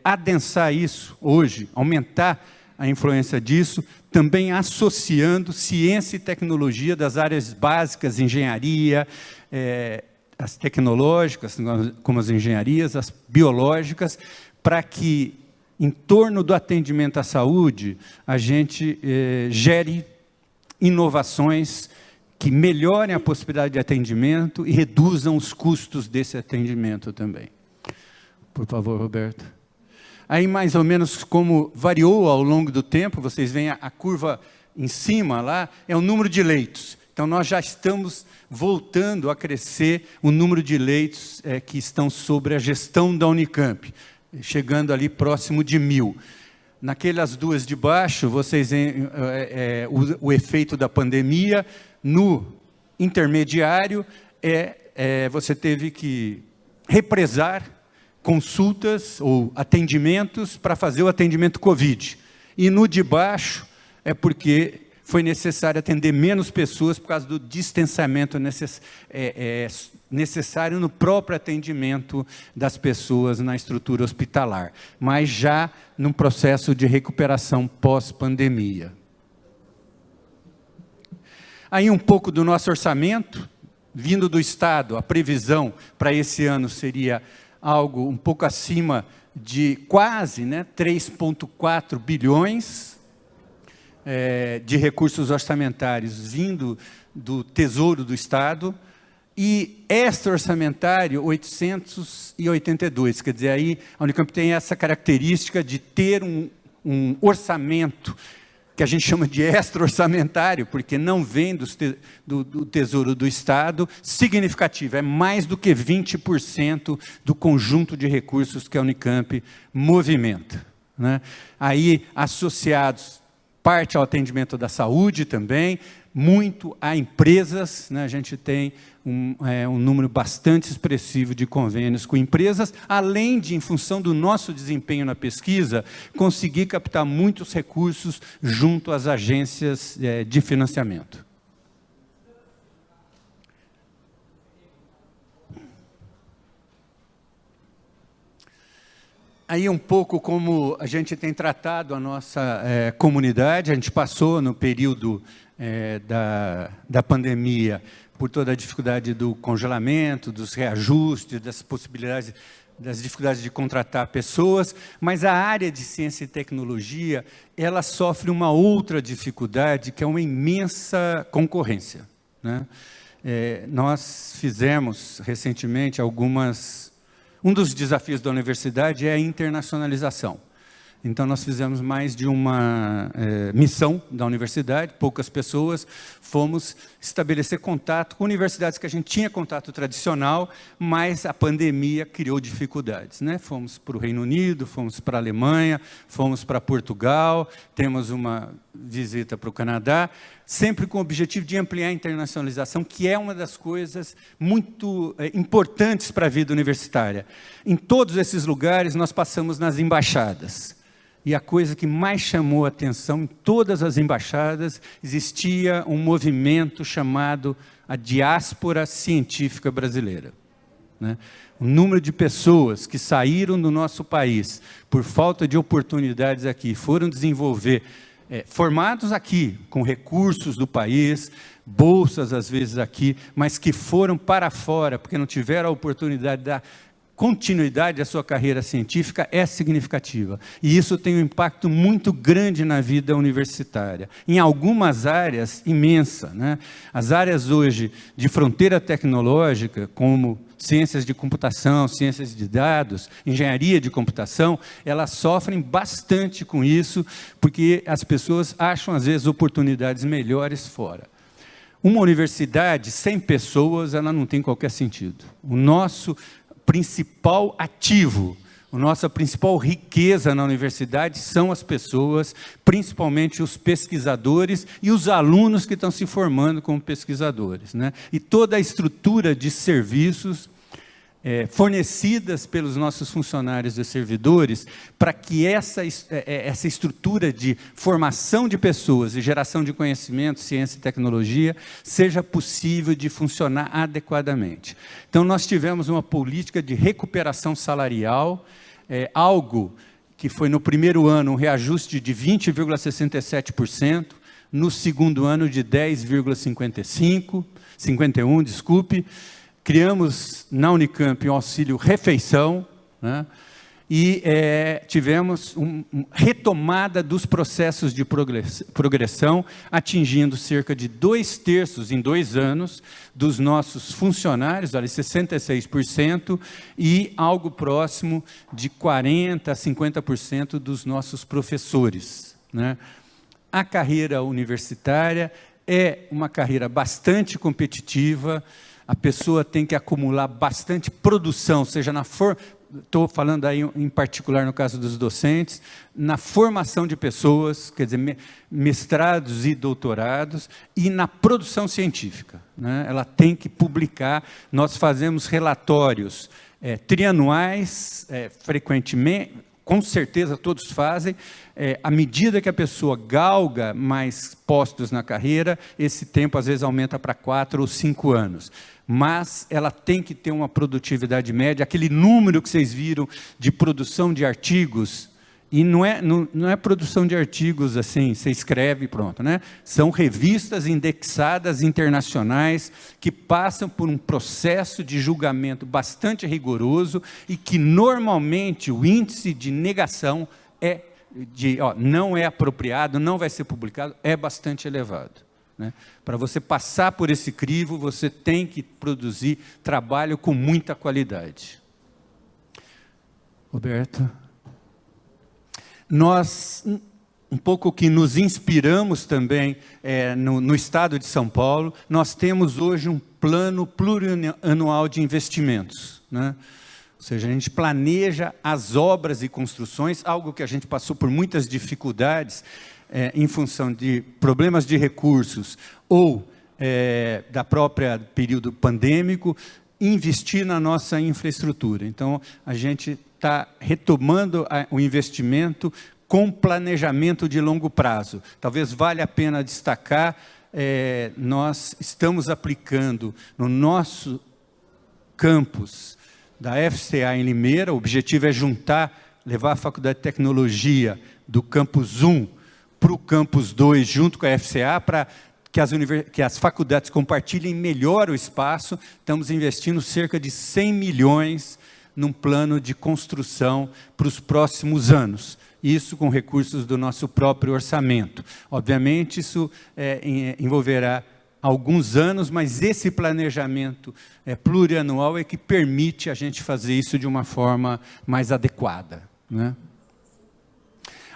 adensar isso hoje, aumentar a influência disso, também associando ciência e tecnologia das áreas básicas, engenharia, as tecnológicas, como as engenharias, as biológicas, para que, em torno do atendimento à saúde, a gente gere inovações que melhorem a possibilidade de atendimento e reduzam os custos desse atendimento também. Por favor, Roberto. Aí, mais ou menos, como variou ao longo do tempo, vocês veem a curva em cima lá, é o número de leitos. Então, nós já estamos voltando a crescer o número de leitos que estão sob a gestão da Unicamp, chegando ali próximo de 1.000. Naquelas duas de baixo, vocês veem o efeito da pandemia. No intermediário, você teve que represar consultas ou atendimentos para fazer o atendimento Covid. E no de baixo, é porque foi necessário atender menos pessoas por causa do distanciamento necessário no próprio atendimento das pessoas na estrutura hospitalar, mas já num processo de recuperação pós-pandemia. Aí um pouco do nosso orçamento, vindo do Estado, a previsão para esse ano seria algo um pouco acima de quase 3,4 bilhões de recursos orçamentários vindo do Tesouro do Estado, e extra-orçamentário 882, quer dizer, aí a Unicamp tem essa característica de ter um orçamento que a gente chama de extra-orçamentário, porque não vem do Tesouro do Estado, significativo, é mais do que 20% do conjunto de recursos que a Unicamp movimenta, né? Aí, associados, parte ao atendimento da saúde também, muito a empresas, né? A gente tem um número bastante expressivo de convênios com empresas, além de, em função do nosso desempenho na pesquisa, conseguir captar muitos recursos junto às agências de financiamento. Aí um pouco como a gente tem tratado a nossa comunidade. A gente passou no período da pandemia por toda a dificuldade do congelamento, dos reajustes, das possibilidades, das dificuldades de contratar pessoas, mas a área de ciência e tecnologia, ela sofre uma outra dificuldade, que é uma imensa concorrência, né? Nós fizemos recentemente um dos desafios da universidade é a internacionalização. Então, nós fizemos mais de uma missão da universidade, poucas pessoas, fomos estabelecer contato com universidades que a gente tinha contato tradicional, mas a pandemia criou dificuldades, né? Fomos para o Reino Unido, fomos para a Alemanha, fomos para Portugal, temos uma visita para o Canadá, sempre com o objetivo de ampliar a internacionalização, que é uma das coisas muito importantes para a vida universitária. Em todos esses lugares, nós passamos nas embaixadas. E a coisa que mais chamou a atenção, em todas as embaixadas, existia um movimento chamado a diáspora científica brasileira, né? O número de pessoas que saíram do nosso país por falta de oportunidades aqui, foram desenvolver, formados aqui, com recursos do país, bolsas às vezes aqui, mas que foram para fora, porque não tiveram a oportunidade da continuidade da sua carreira científica, é significativa. E isso tem um impacto muito grande na vida universitária. Em algumas áreas, imensa, né? As áreas hoje de fronteira tecnológica, como ciências de computação, ciências de dados, engenharia de computação, elas sofrem bastante com isso, porque as pessoas acham, às vezes, oportunidades melhores fora. Uma universidade sem pessoas, ela não tem qualquer sentido. O nosso principal ativo, A nossa principal riqueza na universidade são as pessoas, principalmente os pesquisadores e os alunos que estão se formando como pesquisadores, né? E toda a estrutura de serviços fornecidas pelos nossos funcionários e servidores, para que essa estrutura de formação de pessoas e geração de conhecimento, ciência e tecnologia, seja possível de funcionar adequadamente. Então, nós tivemos uma política de recuperação salarial, algo que foi no primeiro ano um reajuste de 20,67%, no segundo ano de 10,51%, desculpe. Criamos na Unicamp um auxílio refeição, né? E tivemos uma retomada dos processos de progressão, atingindo cerca de 2/3 em 2 anos dos nossos funcionários, ali 66%, e algo próximo de 40% a 50% dos nossos professores, né? A carreira universitária é uma carreira bastante competitiva. A pessoa tem que acumular bastante produção, seja estou falando aí em particular no caso dos docentes, na formação de pessoas, quer dizer, mestrados e doutorados, e na produção científica, né? Ela tem que publicar. Nós fazemos relatórios trianuais, frequentemente, com certeza todos fazem. À medida que a pessoa galga mais postos na carreira, esse tempo às vezes aumenta para 4 ou 5 anos. Mas ela tem que ter uma produtividade média, aquele número que vocês viram de produção de artigos, e não é produção de artigos assim, você escreve e pronto, né? São revistas indexadas internacionais que passam por um processo de julgamento bastante rigoroso e que normalmente o índice de negação não é apropriado, não vai ser publicado, é bastante elevado, né? Para você passar por esse crivo, você tem que produzir trabalho com muita qualidade. Roberto? Nós, um pouco que nos inspiramos também no estado de São Paulo, nós temos hoje um plano plurianual de investimentos, né? Ou seja, a gente planeja as obras e construções, algo que a gente passou por muitas dificuldades, em função de problemas de recursos ou da própria período pandêmico, investir na nossa infraestrutura. Então, a gente está retomando o investimento com planejamento de longo prazo. Talvez valha a pena destacar, nós estamos aplicando no nosso campus da FCA em Limeira, o objetivo é levar a Faculdade de Tecnologia do campus 1 para o campus 2, junto com a FCA, para que as faculdades compartilhem melhor o espaço. Estamos investindo cerca de 100 milhões num plano de construção para os próximos anos. Isso com recursos do nosso próprio orçamento. Obviamente, isso envolverá alguns anos, mas esse planejamento plurianual é que permite a gente fazer isso de uma forma mais adequada, né?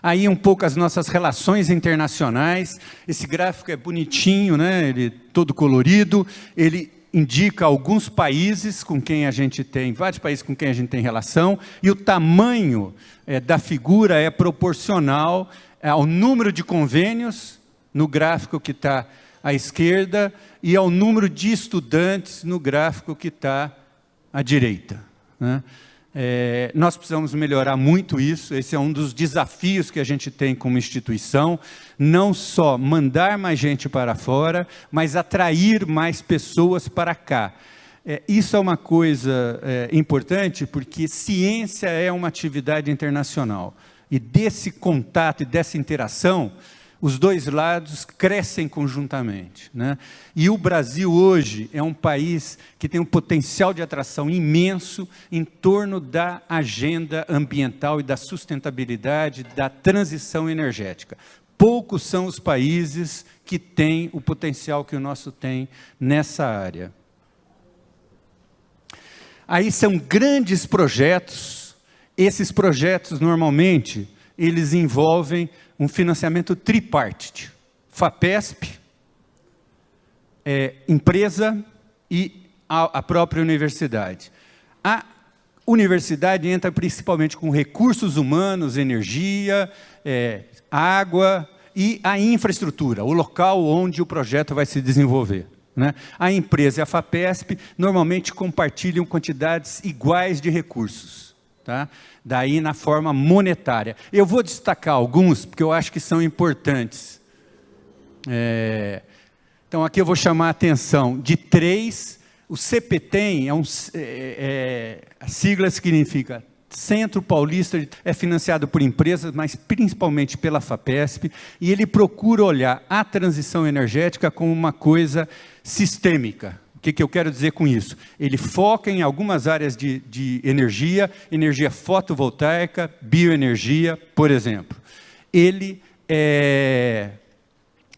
Aí um pouco as nossas relações internacionais. Esse gráfico é bonitinho, né? Ele todo colorido, ele indica alguns países com quem a gente tem, vários países com quem a gente tem relação, e o tamanho da figura é proporcional ao número de convênios, no gráfico que está à esquerda, e ao número de estudantes, no gráfico que está à direita, né? Nós precisamos melhorar muito isso. Esse é um dos desafios que a gente tem como instituição, não só mandar mais gente para fora, mas atrair mais pessoas para cá. Isso é uma coisa importante, porque ciência é uma atividade internacional, e desse contato e dessa interação, os dois lados crescem conjuntamente, né? E o Brasil hoje é um país que tem um potencial de atração imenso em torno da agenda ambiental e da sustentabilidade, da transição energética. Poucos são os países que têm o potencial que o nosso tem nessa área. Aí são grandes projetos. Esses projetos, normalmente, eles envolvem um financiamento tripartite: FAPESP, empresa e a própria universidade. A universidade entra principalmente com recursos humanos, energia, água e a infraestrutura, o local onde o projeto vai se desenvolver, né? A empresa e a FAPESP normalmente compartilham quantidades iguais de recursos, tá? Daí na forma monetária. Eu vou destacar alguns, porque eu acho que são importantes. Então aqui eu vou chamar a atenção de 3. O CPTEM a sigla significa Centro Paulista, é financiado por empresas, mas principalmente pela FAPESP, e ele procura olhar a transição energética como uma coisa sistêmica. O que eu quero dizer com isso? Ele foca em algumas áreas de energia, energia fotovoltaica, bioenergia, por exemplo. Ele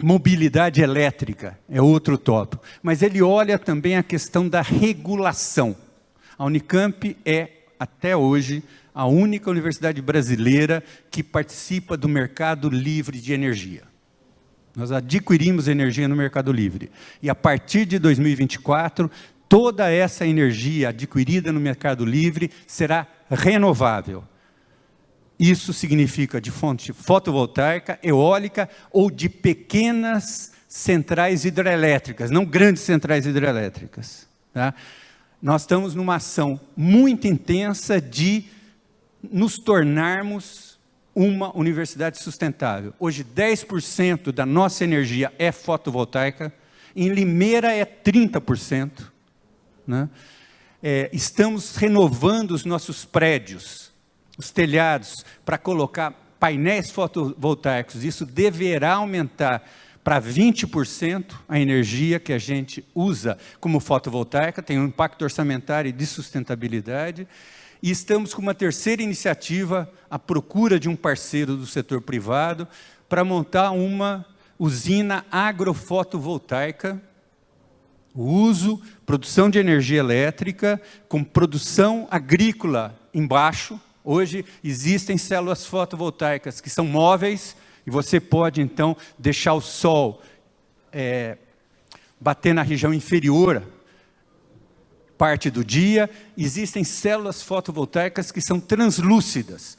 mobilidade elétrica é outro tópico, mas ele olha também a questão da regulação. A Unicamp é, até hoje, a única universidade brasileira que participa do mercado livre de energia. Nós adquirimos energia no mercado livre. E a partir de 2024, toda essa energia adquirida no mercado livre será renovável. Isso significa de fonte fotovoltaica, eólica ou de pequenas centrais hidrelétricas, não grandes centrais hidrelétricas, tá? Nós estamos numa ação muito intensa de nos tornarmos uma universidade sustentável. Hoje, 10% da nossa energia é fotovoltaica, em Limeira é 30%. Né? Estamos renovando os nossos prédios, os telhados, para colocar painéis fotovoltaicos. Isso deverá aumentar para 20% a energia que a gente usa como fotovoltaica, tem um impacto orçamentário e de sustentabilidade. E estamos com uma terceira iniciativa, à procura de um parceiro do setor privado, para montar uma usina agrofotovoltaica, o uso, produção de energia elétrica, com produção agrícola embaixo. Hoje existem células fotovoltaicas que são móveis, e você pode, então, deixar o sol bater na região inferior parte do dia. Existem células fotovoltaicas que são translúcidas.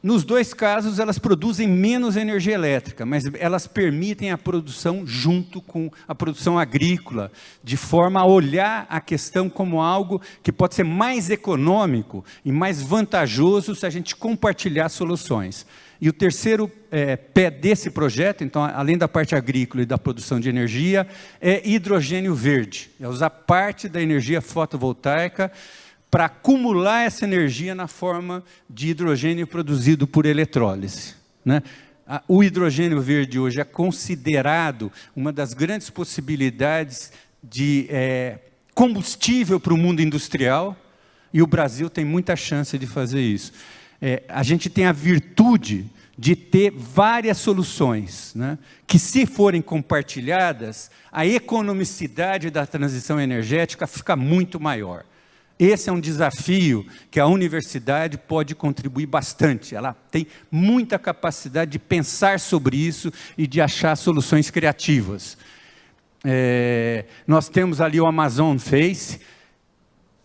Nos dois casos, elas produzem menos energia elétrica, mas elas permitem a produção junto com a produção agrícola, de forma a olhar a questão como algo que pode ser mais econômico e mais vantajoso se a gente compartilhar soluções. E o terceiro pé desse projeto, então, além da parte agrícola e da produção de energia, é hidrogênio verde. É usar parte da energia fotovoltaica para acumular essa energia na forma de hidrogênio produzido por eletrólise, né? O hidrogênio verde hoje é considerado uma das grandes possibilidades de combustível para o mundo industrial, e o Brasil tem muita chance de fazer isso. A gente tem a virtude de ter várias soluções, né, que, se forem compartilhadas, a economicidade da transição energética fica muito maior. Esse é um desafio que a universidade pode contribuir bastante. Ela tem muita capacidade de pensar sobre isso e de achar soluções criativas. Nós temos ali o Amazon Face,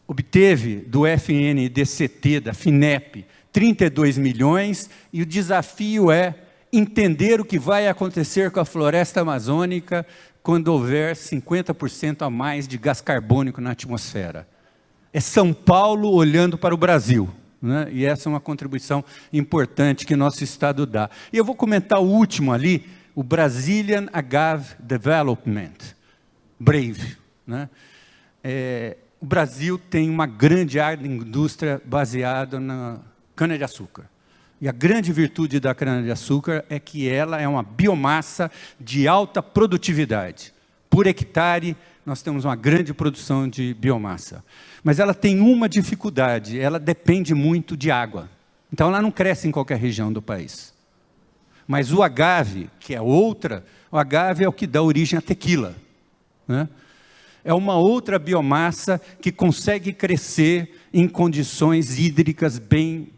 obteve do FNDCT, da FINEP, 32 milhões, e o desafio é entender o que vai acontecer com a floresta amazônica quando houver 50% a mais de gás carbônico na atmosfera. É São Paulo olhando para o Brasil, né? E essa é uma contribuição importante que nosso Estado dá. E eu vou comentar o último ali, o Brazilian Agave Development, BRAVE, né? O Brasil tem uma grande indústria baseada na cana-de-açúcar. E a grande virtude da cana-de-açúcar é que ela é uma biomassa de alta produtividade. Por hectare, nós temos uma grande produção de biomassa. Mas ela tem uma dificuldade, ela depende muito de água. Então, ela não cresce em qualquer região do país. Mas o agave, que é outra, o agave é o que dá origem à tequila, né? É uma outra biomassa que consegue crescer em condições hídricas bem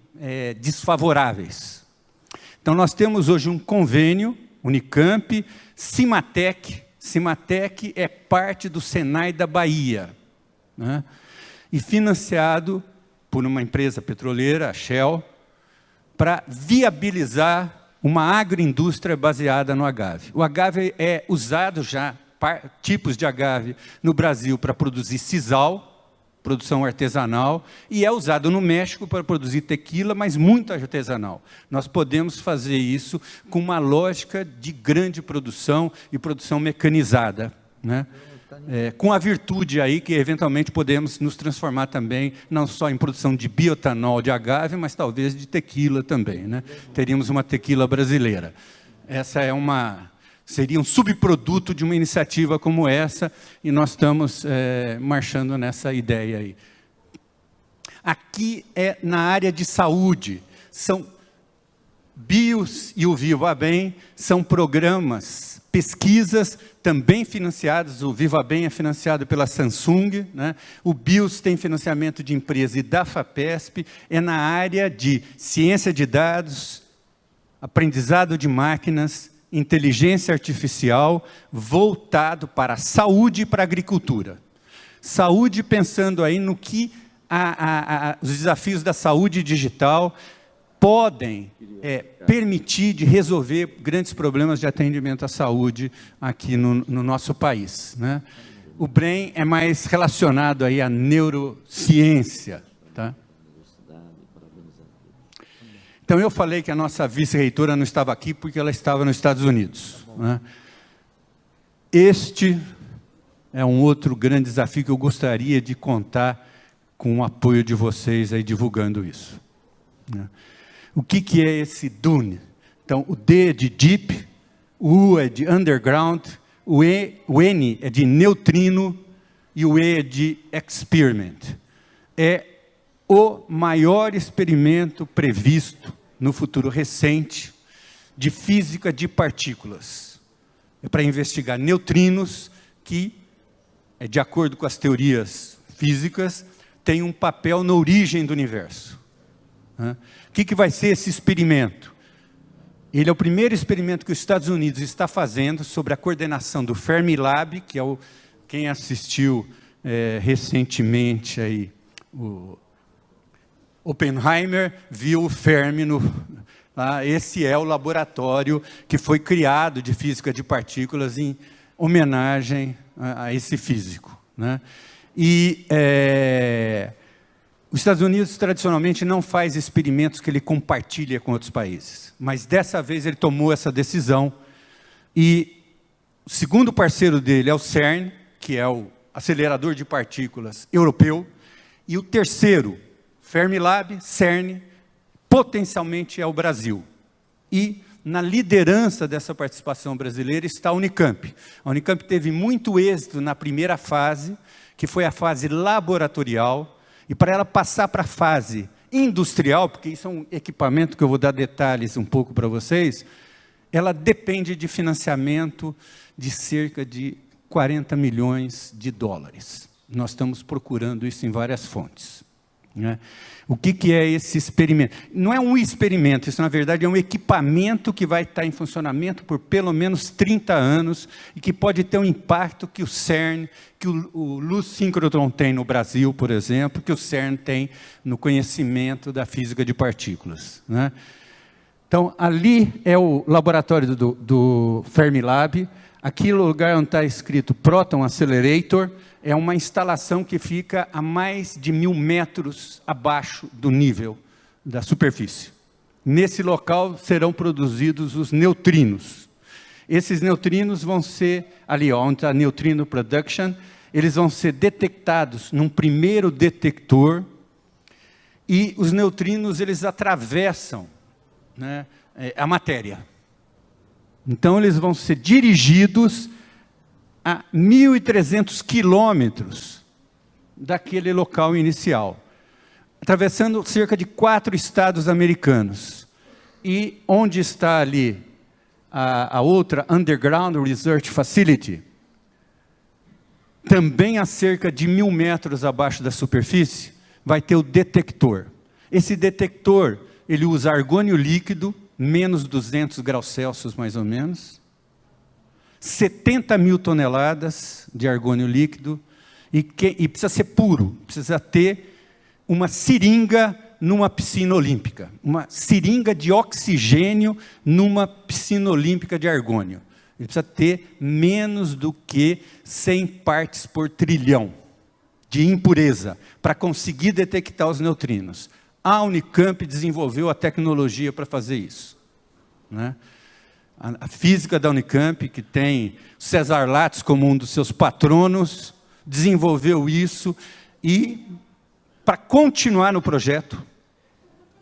desfavoráveis. Então, nós temos hoje um convênio, Unicamp, Cimatec. Cimatec é parte do Senai da Bahia, né? E financiado por uma empresa petroleira, a Shell, para viabilizar uma agroindústria baseada no agave. O agave é usado já, tipos de agave, no Brasil para produzir sisal, produção artesanal, e é usado no México para produzir tequila, mas muito artesanal. Nós podemos fazer isso com uma lógica de grande produção e produção mecanizada, né? Com a virtude aí que, eventualmente, podemos nos transformar também, não só em produção de bioetanol de agave, mas talvez de tequila também, né? Teríamos uma tequila brasileira. Essa é seria um subproduto de uma iniciativa como essa, e nós estamos marchando nessa ideia aí. Aqui é na área de saúde. São BIOS e o Viva Bem, são programas, pesquisas também financiados. O Viva Bem é financiado pela Samsung, né? O BIOS tem financiamento de empresa e da FAPESP, é na área de ciência de dados, aprendizado de máquinas, inteligência artificial, voltado para a saúde e para a agricultura. Saúde, pensando aí no que os desafios da saúde digital podem permitir de resolver grandes problemas de atendimento à saúde aqui no nosso país, né? O BREM é mais relacionado aí à neurociência, tá? Então, eu falei que a nossa vice-reitora não estava aqui porque ela estava nos Estados Unidos, né? Este é um outro grande desafio que eu gostaria de contar com o apoio de vocês aí divulgando isso, né? O que é esse DUNE? Então, o D é de Deep, o U é de Underground, o N é de Neutrino e o E é de Experiment. É o maior experimento previsto no futuro recente de física de partículas. É para investigar neutrinos que, de acordo com as teorias físicas, têm um papel na origem do universo. O que vai ser esse experimento? Ele é o primeiro experimento que os Estados Unidos está fazendo sobre a coordenação do Fermilab, que é quem assistiu recentemente aí, o Oppenheimer viu o Fermi esse é o laboratório que foi criado de física de partículas em homenagem a esse físico, né? E os Estados Unidos, tradicionalmente, não faz experimentos que ele compartilha com outros países. Mas, dessa vez, ele tomou essa decisão. E o segundo parceiro dele é o CERN, que é o acelerador de partículas europeu. E o terceiro, Fermilab, CERN, potencialmente é o Brasil. E, na liderança dessa participação brasileira, está a Unicamp. A Unicamp teve muito êxito na primeira fase, que foi a fase laboratorial. E para ela passar para a fase industrial, porque isso é um equipamento que eu vou dar detalhes um pouco para vocês, ela depende de financiamento de cerca de 40 milhões de dólares. Nós estamos procurando isso em várias fontes, né? O que é esse experimento? Não é um experimento, isso na verdade é um equipamento que vai estar em funcionamento por pelo menos 30 anos e que pode ter um impacto que o CERN, que o Luz Síncrotron tem no Brasil, por exemplo, que o CERN tem no conhecimento da física de partículas, né? Então, ali é o laboratório do Fermilab. Aqui no lugar onde está escrito Proton Accelerator, é uma instalação que fica a mais de 1000 metros abaixo do nível da superfície. Nesse local serão produzidos os neutrinos. Esses neutrinos vão ser, ali onde está Neutrino Production, eles vão ser detectados num primeiro detector, e os neutrinos eles atravessam, né, a matéria. Então, eles vão ser dirigidos a 1.300 quilômetros daquele local inicial, atravessando cerca de 4 estados americanos. E onde está ali a outra Underground Research Facility, também a cerca de 1000 metros abaixo da superfície, vai ter o detector. Esse detector, ele usa argônio líquido, menos 200 graus Celsius, mais ou menos, 70 mil toneladas de argônio líquido, e precisa ser puro, precisa ter uma seringa numa piscina olímpica, uma seringa de oxigênio numa piscina olímpica de argônio. Ele precisa ter menos do que 100 partes por trilhão de impureza para conseguir detectar os neutrinos. A Unicamp desenvolveu a tecnologia para fazer isso, né? A física da Unicamp, que tem César Lattes como um dos seus patronos, desenvolveu isso e, para continuar no projeto,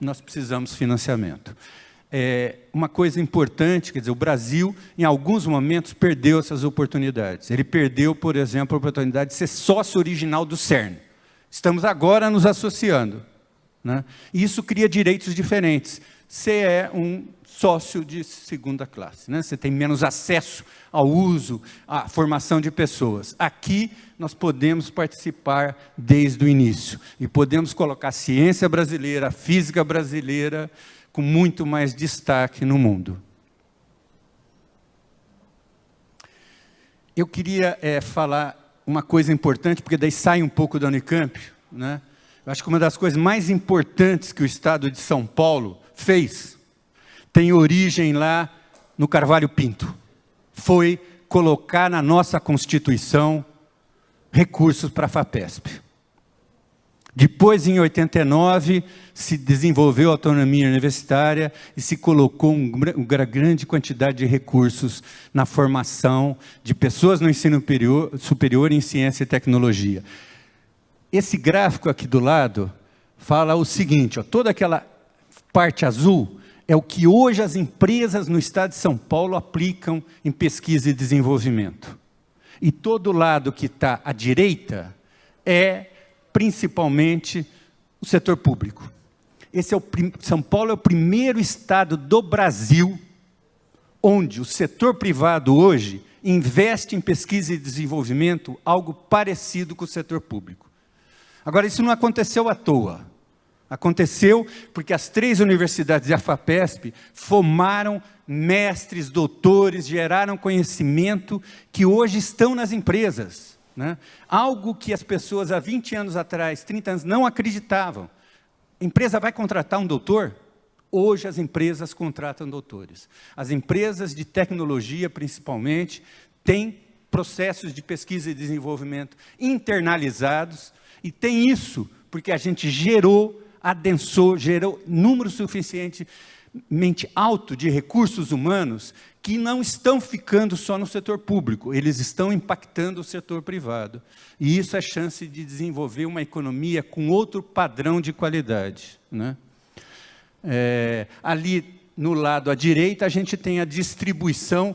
nós precisamos de financiamento. Uma coisa importante, quer dizer, o Brasil, em alguns momentos, perdeu essas oportunidades. Ele perdeu, por exemplo, a oportunidade de ser sócio original do CERN. Estamos agora nos associando, né? E isso cria direitos diferentes. Você é um sócio de segunda classe, né? Você tem menos acesso ao uso, à formação de pessoas. Aqui, nós podemos participar desde o início. E podemos colocar a ciência brasileira, a física brasileira, com muito mais destaque no mundo. Eu queria falar uma coisa importante, porque daí sai um pouco da Unicamp, né? Eu acho que uma das coisas mais importantes que o Estado de São Paulo fez tem origem lá no Carvalho Pinto. Foi colocar na nossa Constituição recursos para a FAPESP. Depois, em 89, se desenvolveu a autonomia universitária e se colocou uma grande quantidade de recursos na formação de pessoas no ensino superior em ciência e tecnologia. Esse gráfico aqui do lado fala o seguinte, ó, toda aquela parte azul é o que hoje as empresas no estado de São Paulo aplicam em pesquisa e desenvolvimento. E todo lado que está à direita é principalmente o setor público. São Paulo é o primeiro estado do Brasil onde o setor privado hoje investe em pesquisa e desenvolvimento algo parecido com o setor público. Agora, isso não aconteceu à toa. Aconteceu porque as 3 universidades e a FAPESP formaram mestres, doutores, geraram conhecimento que hoje estão nas empresas, né? Algo que as pessoas há 20 anos atrás, 30 anos, não acreditavam. A empresa vai contratar um doutor? Hoje as empresas contratam doutores. As empresas de tecnologia, principalmente, têm processos de pesquisa e desenvolvimento internalizados, e tem isso porque a gente adensou, gerou número suficientemente alto de recursos humanos que não estão ficando só no setor público, eles estão impactando o setor privado. E isso é chance de desenvolver uma economia com outro padrão de qualidade, né? Ali no lado à direita, a gente tem a distribuição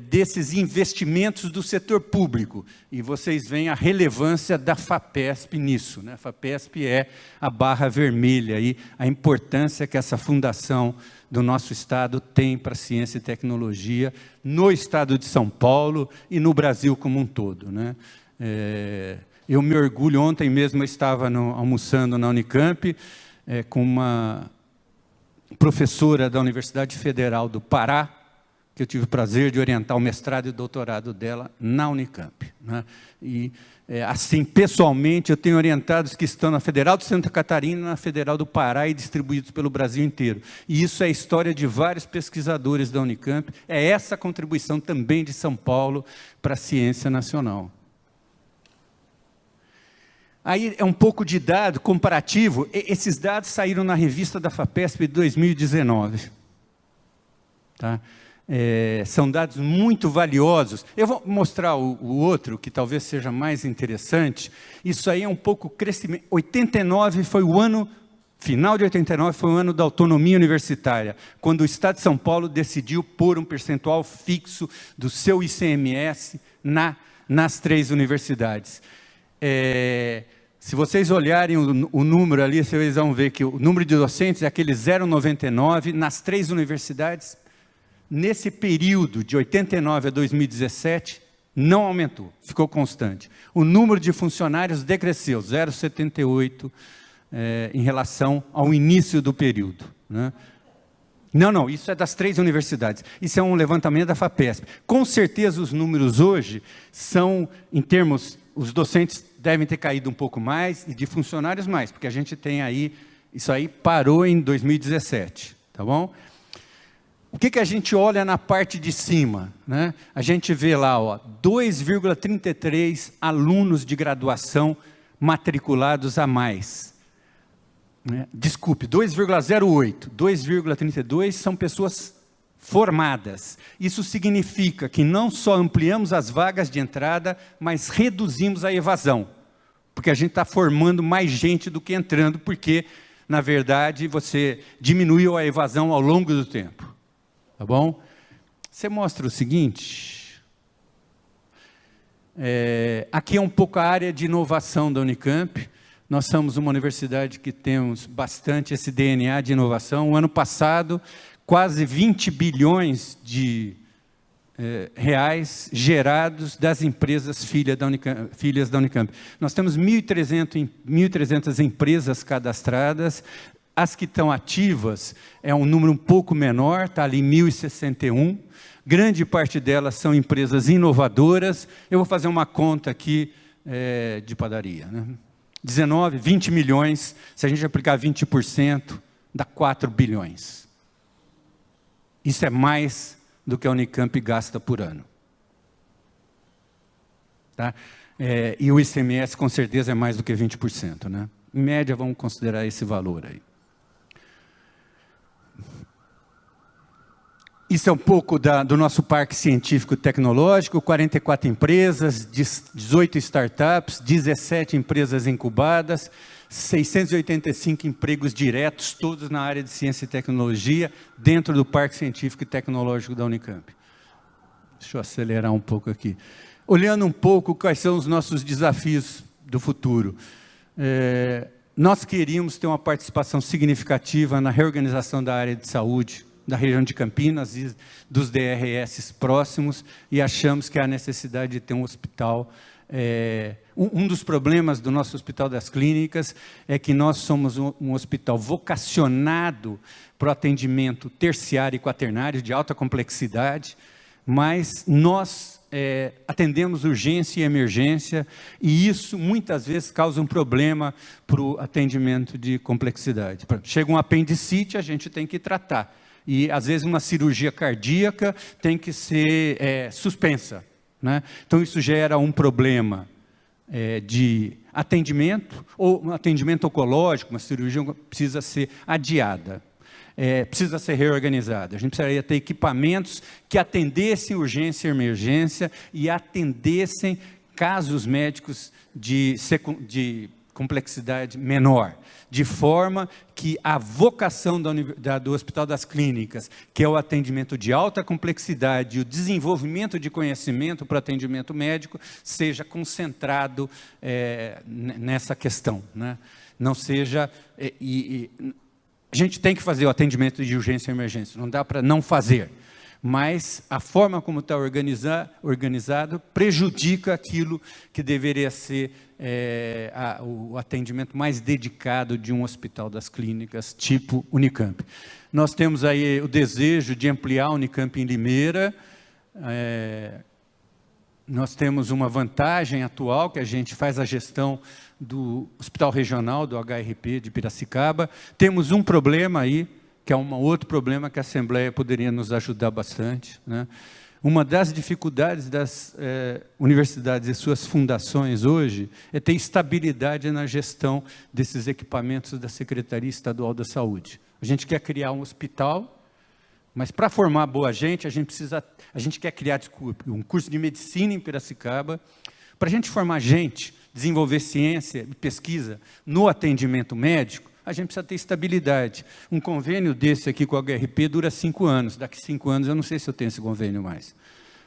desses investimentos do setor público. E vocês veem a relevância da FAPESP nisso, né? A FAPESP é a barra vermelha, aí, a importância que essa fundação do nosso Estado tem para a ciência e tecnologia no Estado de São Paulo e no Brasil como um todo, né? Eu me orgulho, ontem mesmo eu estava almoçando na Unicamp com uma professora da Universidade Federal do Pará, que eu tive o prazer de orientar o mestrado e doutorado dela na Unicamp, né? E, assim, pessoalmente, eu tenho orientados que estão na Federal de Santa Catarina, na Federal do Pará e distribuídos pelo Brasil inteiro. E isso é a história de vários pesquisadores da Unicamp, é essa contribuição também de São Paulo para a ciência nacional. Aí é um pouco de dado comparativo, esses dados saíram na revista da FAPESP de 2019. Tá? São dados muito valiosos. Eu vou mostrar o outro, que talvez seja mais interessante. Isso aí é um pouco crescimento. 89 foi o ano, final de 89 foi o ano da autonomia universitária, quando o Estado de São Paulo decidiu pôr um percentual fixo do seu ICMS nas 3 universidades. Se vocês olharem o número ali, vocês vão ver que o número de docentes é aquele 0,99 nas 3 universidades. Nesse período de 89 a 2017, não aumentou, ficou constante. O número de funcionários decresceu, 0,78 em relação ao início do período, né? Não, isso é das 3 universidades. Isso é um levantamento da FAPESP. Com certeza os números hoje são, em termos, os docentes devem ter caído um pouco mais, e de funcionários mais, porque a gente tem aí, isso aí parou em 2017, tá bom? O que a gente olha na parte de cima, né? A gente vê lá, 2,33 alunos de graduação matriculados a mais. Desculpe, 2,08, 2,32 são pessoas formadas. Isso significa que não só ampliamos as vagas de entrada, mas reduzimos a evasão. Porque a gente está formando mais gente do que entrando, porque, na verdade, você diminuiu a evasão ao longo do tempo. Tá bom? Você mostra o seguinte. Aqui é um pouco a área de inovação da Unicamp. Nós somos uma universidade que temos bastante esse DNA de inovação. O ano passado, quase 20 bilhões de reais gerados das empresas filhas da Unicamp. Nós temos 1.300 empresas cadastradas. As que estão ativas é um número um pouco menor, está ali 1.061. Grande parte delas são empresas inovadoras. Eu vou fazer uma conta aqui de padaria, né? 19, 20 milhões, se a gente aplicar 20%, dá 4 bilhões. Isso é mais do que a Unicamp gasta por ano. Tá? E o ICMS, com certeza, é mais do que 20%. Né? Em média, vamos considerar esse valor aí. Isso é um pouco do nosso parque científico tecnológico, 44 empresas, 18 startups, 17 empresas incubadas, 685 empregos diretos, todos na área de ciência e tecnologia, dentro do parque científico e tecnológico da Unicamp. Deixa eu acelerar um pouco aqui. Olhando um pouco quais são os nossos desafios do futuro. Nós queríamos ter uma participação significativa na reorganização da área de saúde, da região de Campinas e dos DRS próximos, e achamos que há necessidade de ter um hospital. Um dos problemas do nosso Hospital das Clínicas é que nós somos um hospital vocacionado para o atendimento terciário e quaternário de alta complexidade, mas nós atendemos urgência e emergência, e isso muitas vezes causa um problema para o atendimento de complexidade. Chega um apendicite, a gente tem que tratar. E, às vezes, uma cirurgia cardíaca tem que ser suspensa. Né? Então, isso gera um problema de atendimento, ou um atendimento oncológico, uma cirurgia precisa ser adiada, precisa ser reorganizada. A gente precisaria ter equipamentos que atendessem urgência e emergência e atendessem casos médicos de complexidade menor, de forma que a vocação do Hospital das Clínicas, que é o atendimento de alta complexidade e o desenvolvimento de conhecimento para o atendimento médico, seja concentrado nessa questão. Né? Não seja... a gente tem que fazer o atendimento de urgência e emergência, não dá para não fazer. Mas a forma como está organizado prejudica aquilo que deveria ser o atendimento mais dedicado de um hospital das clínicas, tipo Unicamp. Nós temos aí o desejo de ampliar a Unicamp em Limeira. Nós temos uma vantagem atual, que a gente faz a gestão do Hospital Regional, do HRP de Piracicaba. Temos um problema aí, que é um outro problema que a Assembleia poderia nos ajudar bastante. Né? Uma das dificuldades das universidades e suas fundações hoje é ter estabilidade na gestão desses equipamentos da Secretaria Estadual da Saúde. A gente quer criar um hospital, mas para formar boa gente, a gente quer criar, um curso de medicina em Piracicaba. Para a gente formar gente, desenvolver ciência e pesquisa no atendimento médico, a gente precisa ter estabilidade. Um convênio desse aqui com a HRP dura 5 anos. Daqui 5 anos eu não sei se eu tenho esse convênio mais.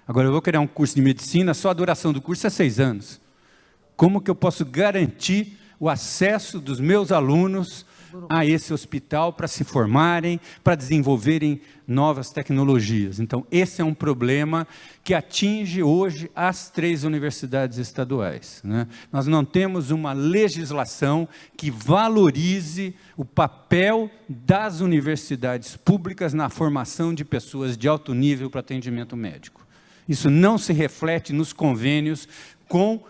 Agora eu vou criar um curso de medicina, só a duração do curso é 6 anos. Como que eu posso garantir o acesso dos meus alunos a esse hospital para se formarem, para desenvolverem novas tecnologias? Então, esse é um problema que atinge hoje as 3 universidades estaduais. Né? Nós não temos uma legislação que valorize o papel das universidades públicas na formação de pessoas de alto nível para atendimento médico. Isso não se reflete nos convênios com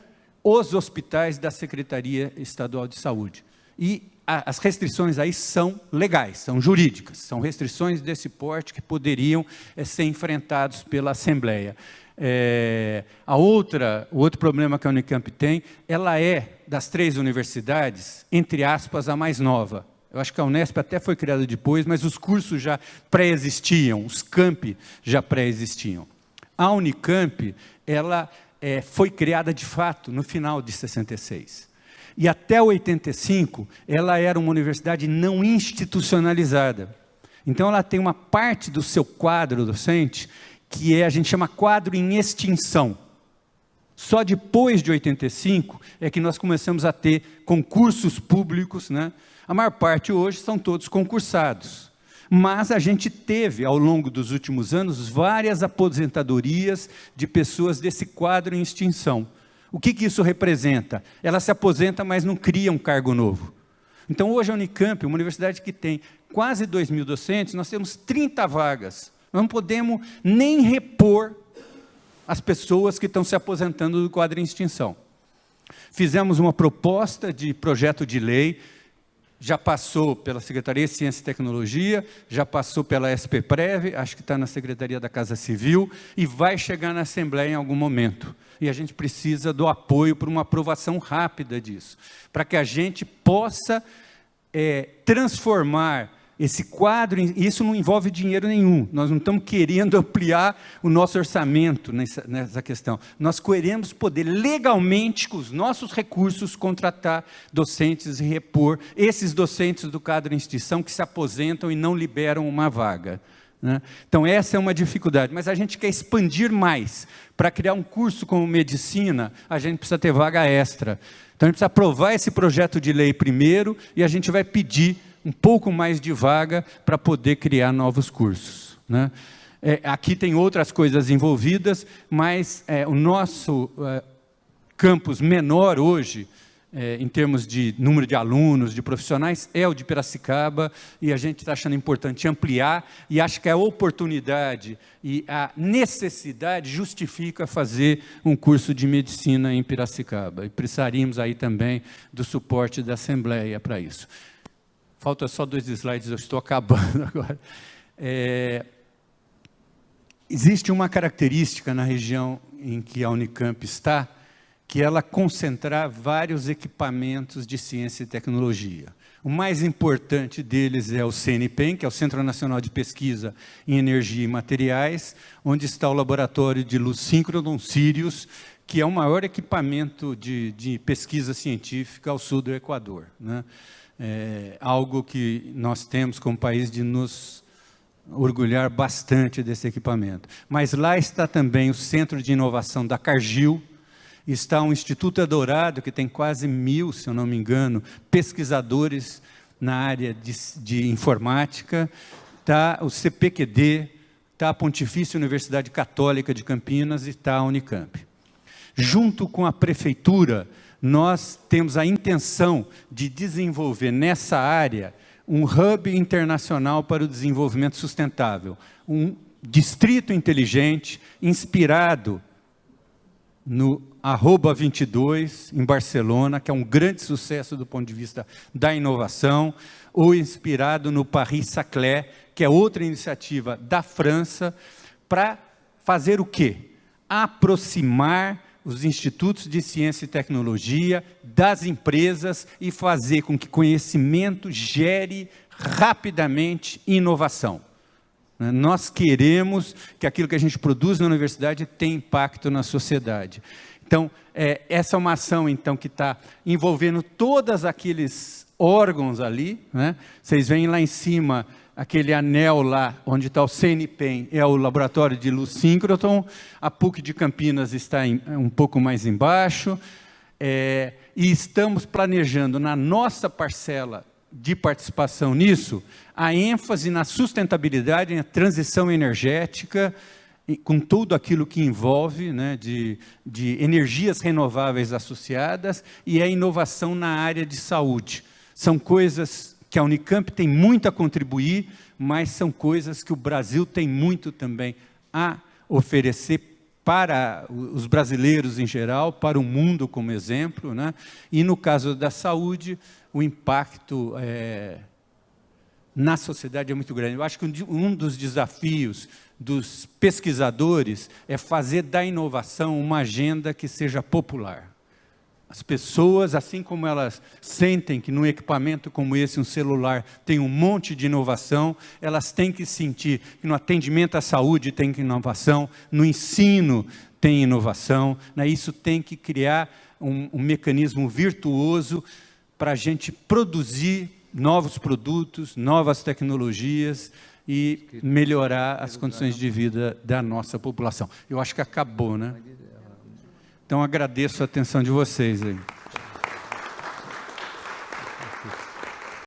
os hospitais da Secretaria Estadual de Saúde. E as restrições aí são legais, são jurídicas, são restrições desse porte que poderiam ser enfrentados pela Assembleia. O outro problema que a Unicamp tem, ela é, das 3 universidades, entre aspas, a mais nova. Eu acho que a Unesp até foi criada depois, mas os cursos já pré-existiam, os campi já pré-existiam. A Unicamp, ela foi criada de fato no final de 66. E até 85, ela era uma universidade não institucionalizada. Então, ela tem uma parte do seu quadro docente que a gente chama quadro em extinção. Só depois de 85 é que nós começamos a ter concursos públicos, né? A maior parte hoje são todos concursados. Mas a gente teve, ao longo dos últimos anos, várias aposentadorias de pessoas desse quadro em extinção. O que isso representa? Ela se aposenta, mas não cria um cargo novo. Então, hoje a Unicamp, uma universidade que tem quase 2.000 docentes, nós temos 30 vagas. Nós não podemos nem repor as pessoas que estão se aposentando do quadro em extinção. Fizemos uma proposta de projeto de lei, já passou pela Secretaria de Ciência e Tecnologia, já passou pela SPPrev, acho que está na Secretaria da Casa Civil, e vai chegar na Assembleia em algum momento. E a gente precisa do apoio para uma aprovação rápida disso, para que a gente possa transformar esse quadro, isso não envolve dinheiro nenhum, nós não estamos querendo ampliar o nosso orçamento nessa questão. Nós queremos poder legalmente, com os nossos recursos, contratar docentes e repor esses docentes do quadro de instituição que se aposentam e não liberam uma vaga, né? Então, essa é uma dificuldade, mas a gente quer expandir mais. Para criar um curso como medicina, a gente precisa ter vaga extra. Então, a gente precisa aprovar esse projeto de lei primeiro e a gente vai pedir um pouco mais de vaga para poder criar novos cursos, né? Aqui tem outras coisas envolvidas, mas o nosso campus menor hoje, em termos de número de alunos, de profissionais, é o de Piracicaba, e a gente está achando importante ampliar, e acho que a oportunidade e a necessidade justifica fazer um curso de medicina em Piracicaba. E precisaríamos aí também do suporte da Assembleia para isso. Falta só 2 slides, eu estou acabando agora. Existe uma característica na região em que a Unicamp está, que ela concentrar vários equipamentos de ciência e tecnologia. O mais importante deles é o CNPEM, que é o Centro Nacional de Pesquisa em Energia e Materiais, onde está o laboratório de luz síncrona, Sirius, que é o maior equipamento de pesquisa científica ao sul do Equador, né? Algo que nós temos como país de nos orgulhar bastante desse equipamento. Mas lá está também o Centro de Inovação da Cargill, está o Instituto Eldorado, que tem quase 1.000, se eu não me engano, pesquisadores na área de informática, está o CPQD, está a Pontifícia Universidade Católica de Campinas e está a Unicamp. Junto com a Prefeitura, nós temos a intenção de desenvolver nessa área um hub internacional para o desenvolvimento sustentável, um distrito inteligente inspirado no @22, em Barcelona, que é um grande sucesso do ponto de vista da inovação, ou inspirado no Paris-Saclay, que é outra iniciativa da França, para fazer o quê? Aproximar os institutos de ciência e tecnologia das empresas e fazer com que conhecimento gere rapidamente inovação. Nós queremos que aquilo que a gente produz na universidade tenha impacto na sociedade. Então, essa é uma ação então, que está envolvendo todos aqueles órgãos ali, né? Vocês veem lá em cima, aquele anel lá, onde está o CNPEM, é o Laboratório de Luz Síncrotron, a PUC de Campinas está um pouco mais embaixo, e estamos planejando, na nossa parcela de participação nisso, a ênfase na sustentabilidade, na transição energética, com tudo aquilo que envolve, né, de energias renováveis associadas, e a inovação na área de saúde. São coisas que a Unicamp tem muito a contribuir, mas são coisas que o Brasil tem muito também a oferecer para os brasileiros em geral, para o mundo como exemplo, né? E no caso da saúde, o impacto na sociedade é muito grande. Eu acho que um dos desafios dos pesquisadores é fazer da inovação uma agenda que seja popular. As pessoas, assim como elas sentem que num equipamento como esse, um celular, tem um monte de inovação, elas têm que sentir que no atendimento à saúde tem inovação, no ensino tem inovação, né? Isso tem que criar um mecanismo virtuoso para a gente produzir novos produtos, novas tecnologias e melhorar as condições de vida da nossa população. Eu acho que acabou, né? Então, agradeço a atenção de vocês aí.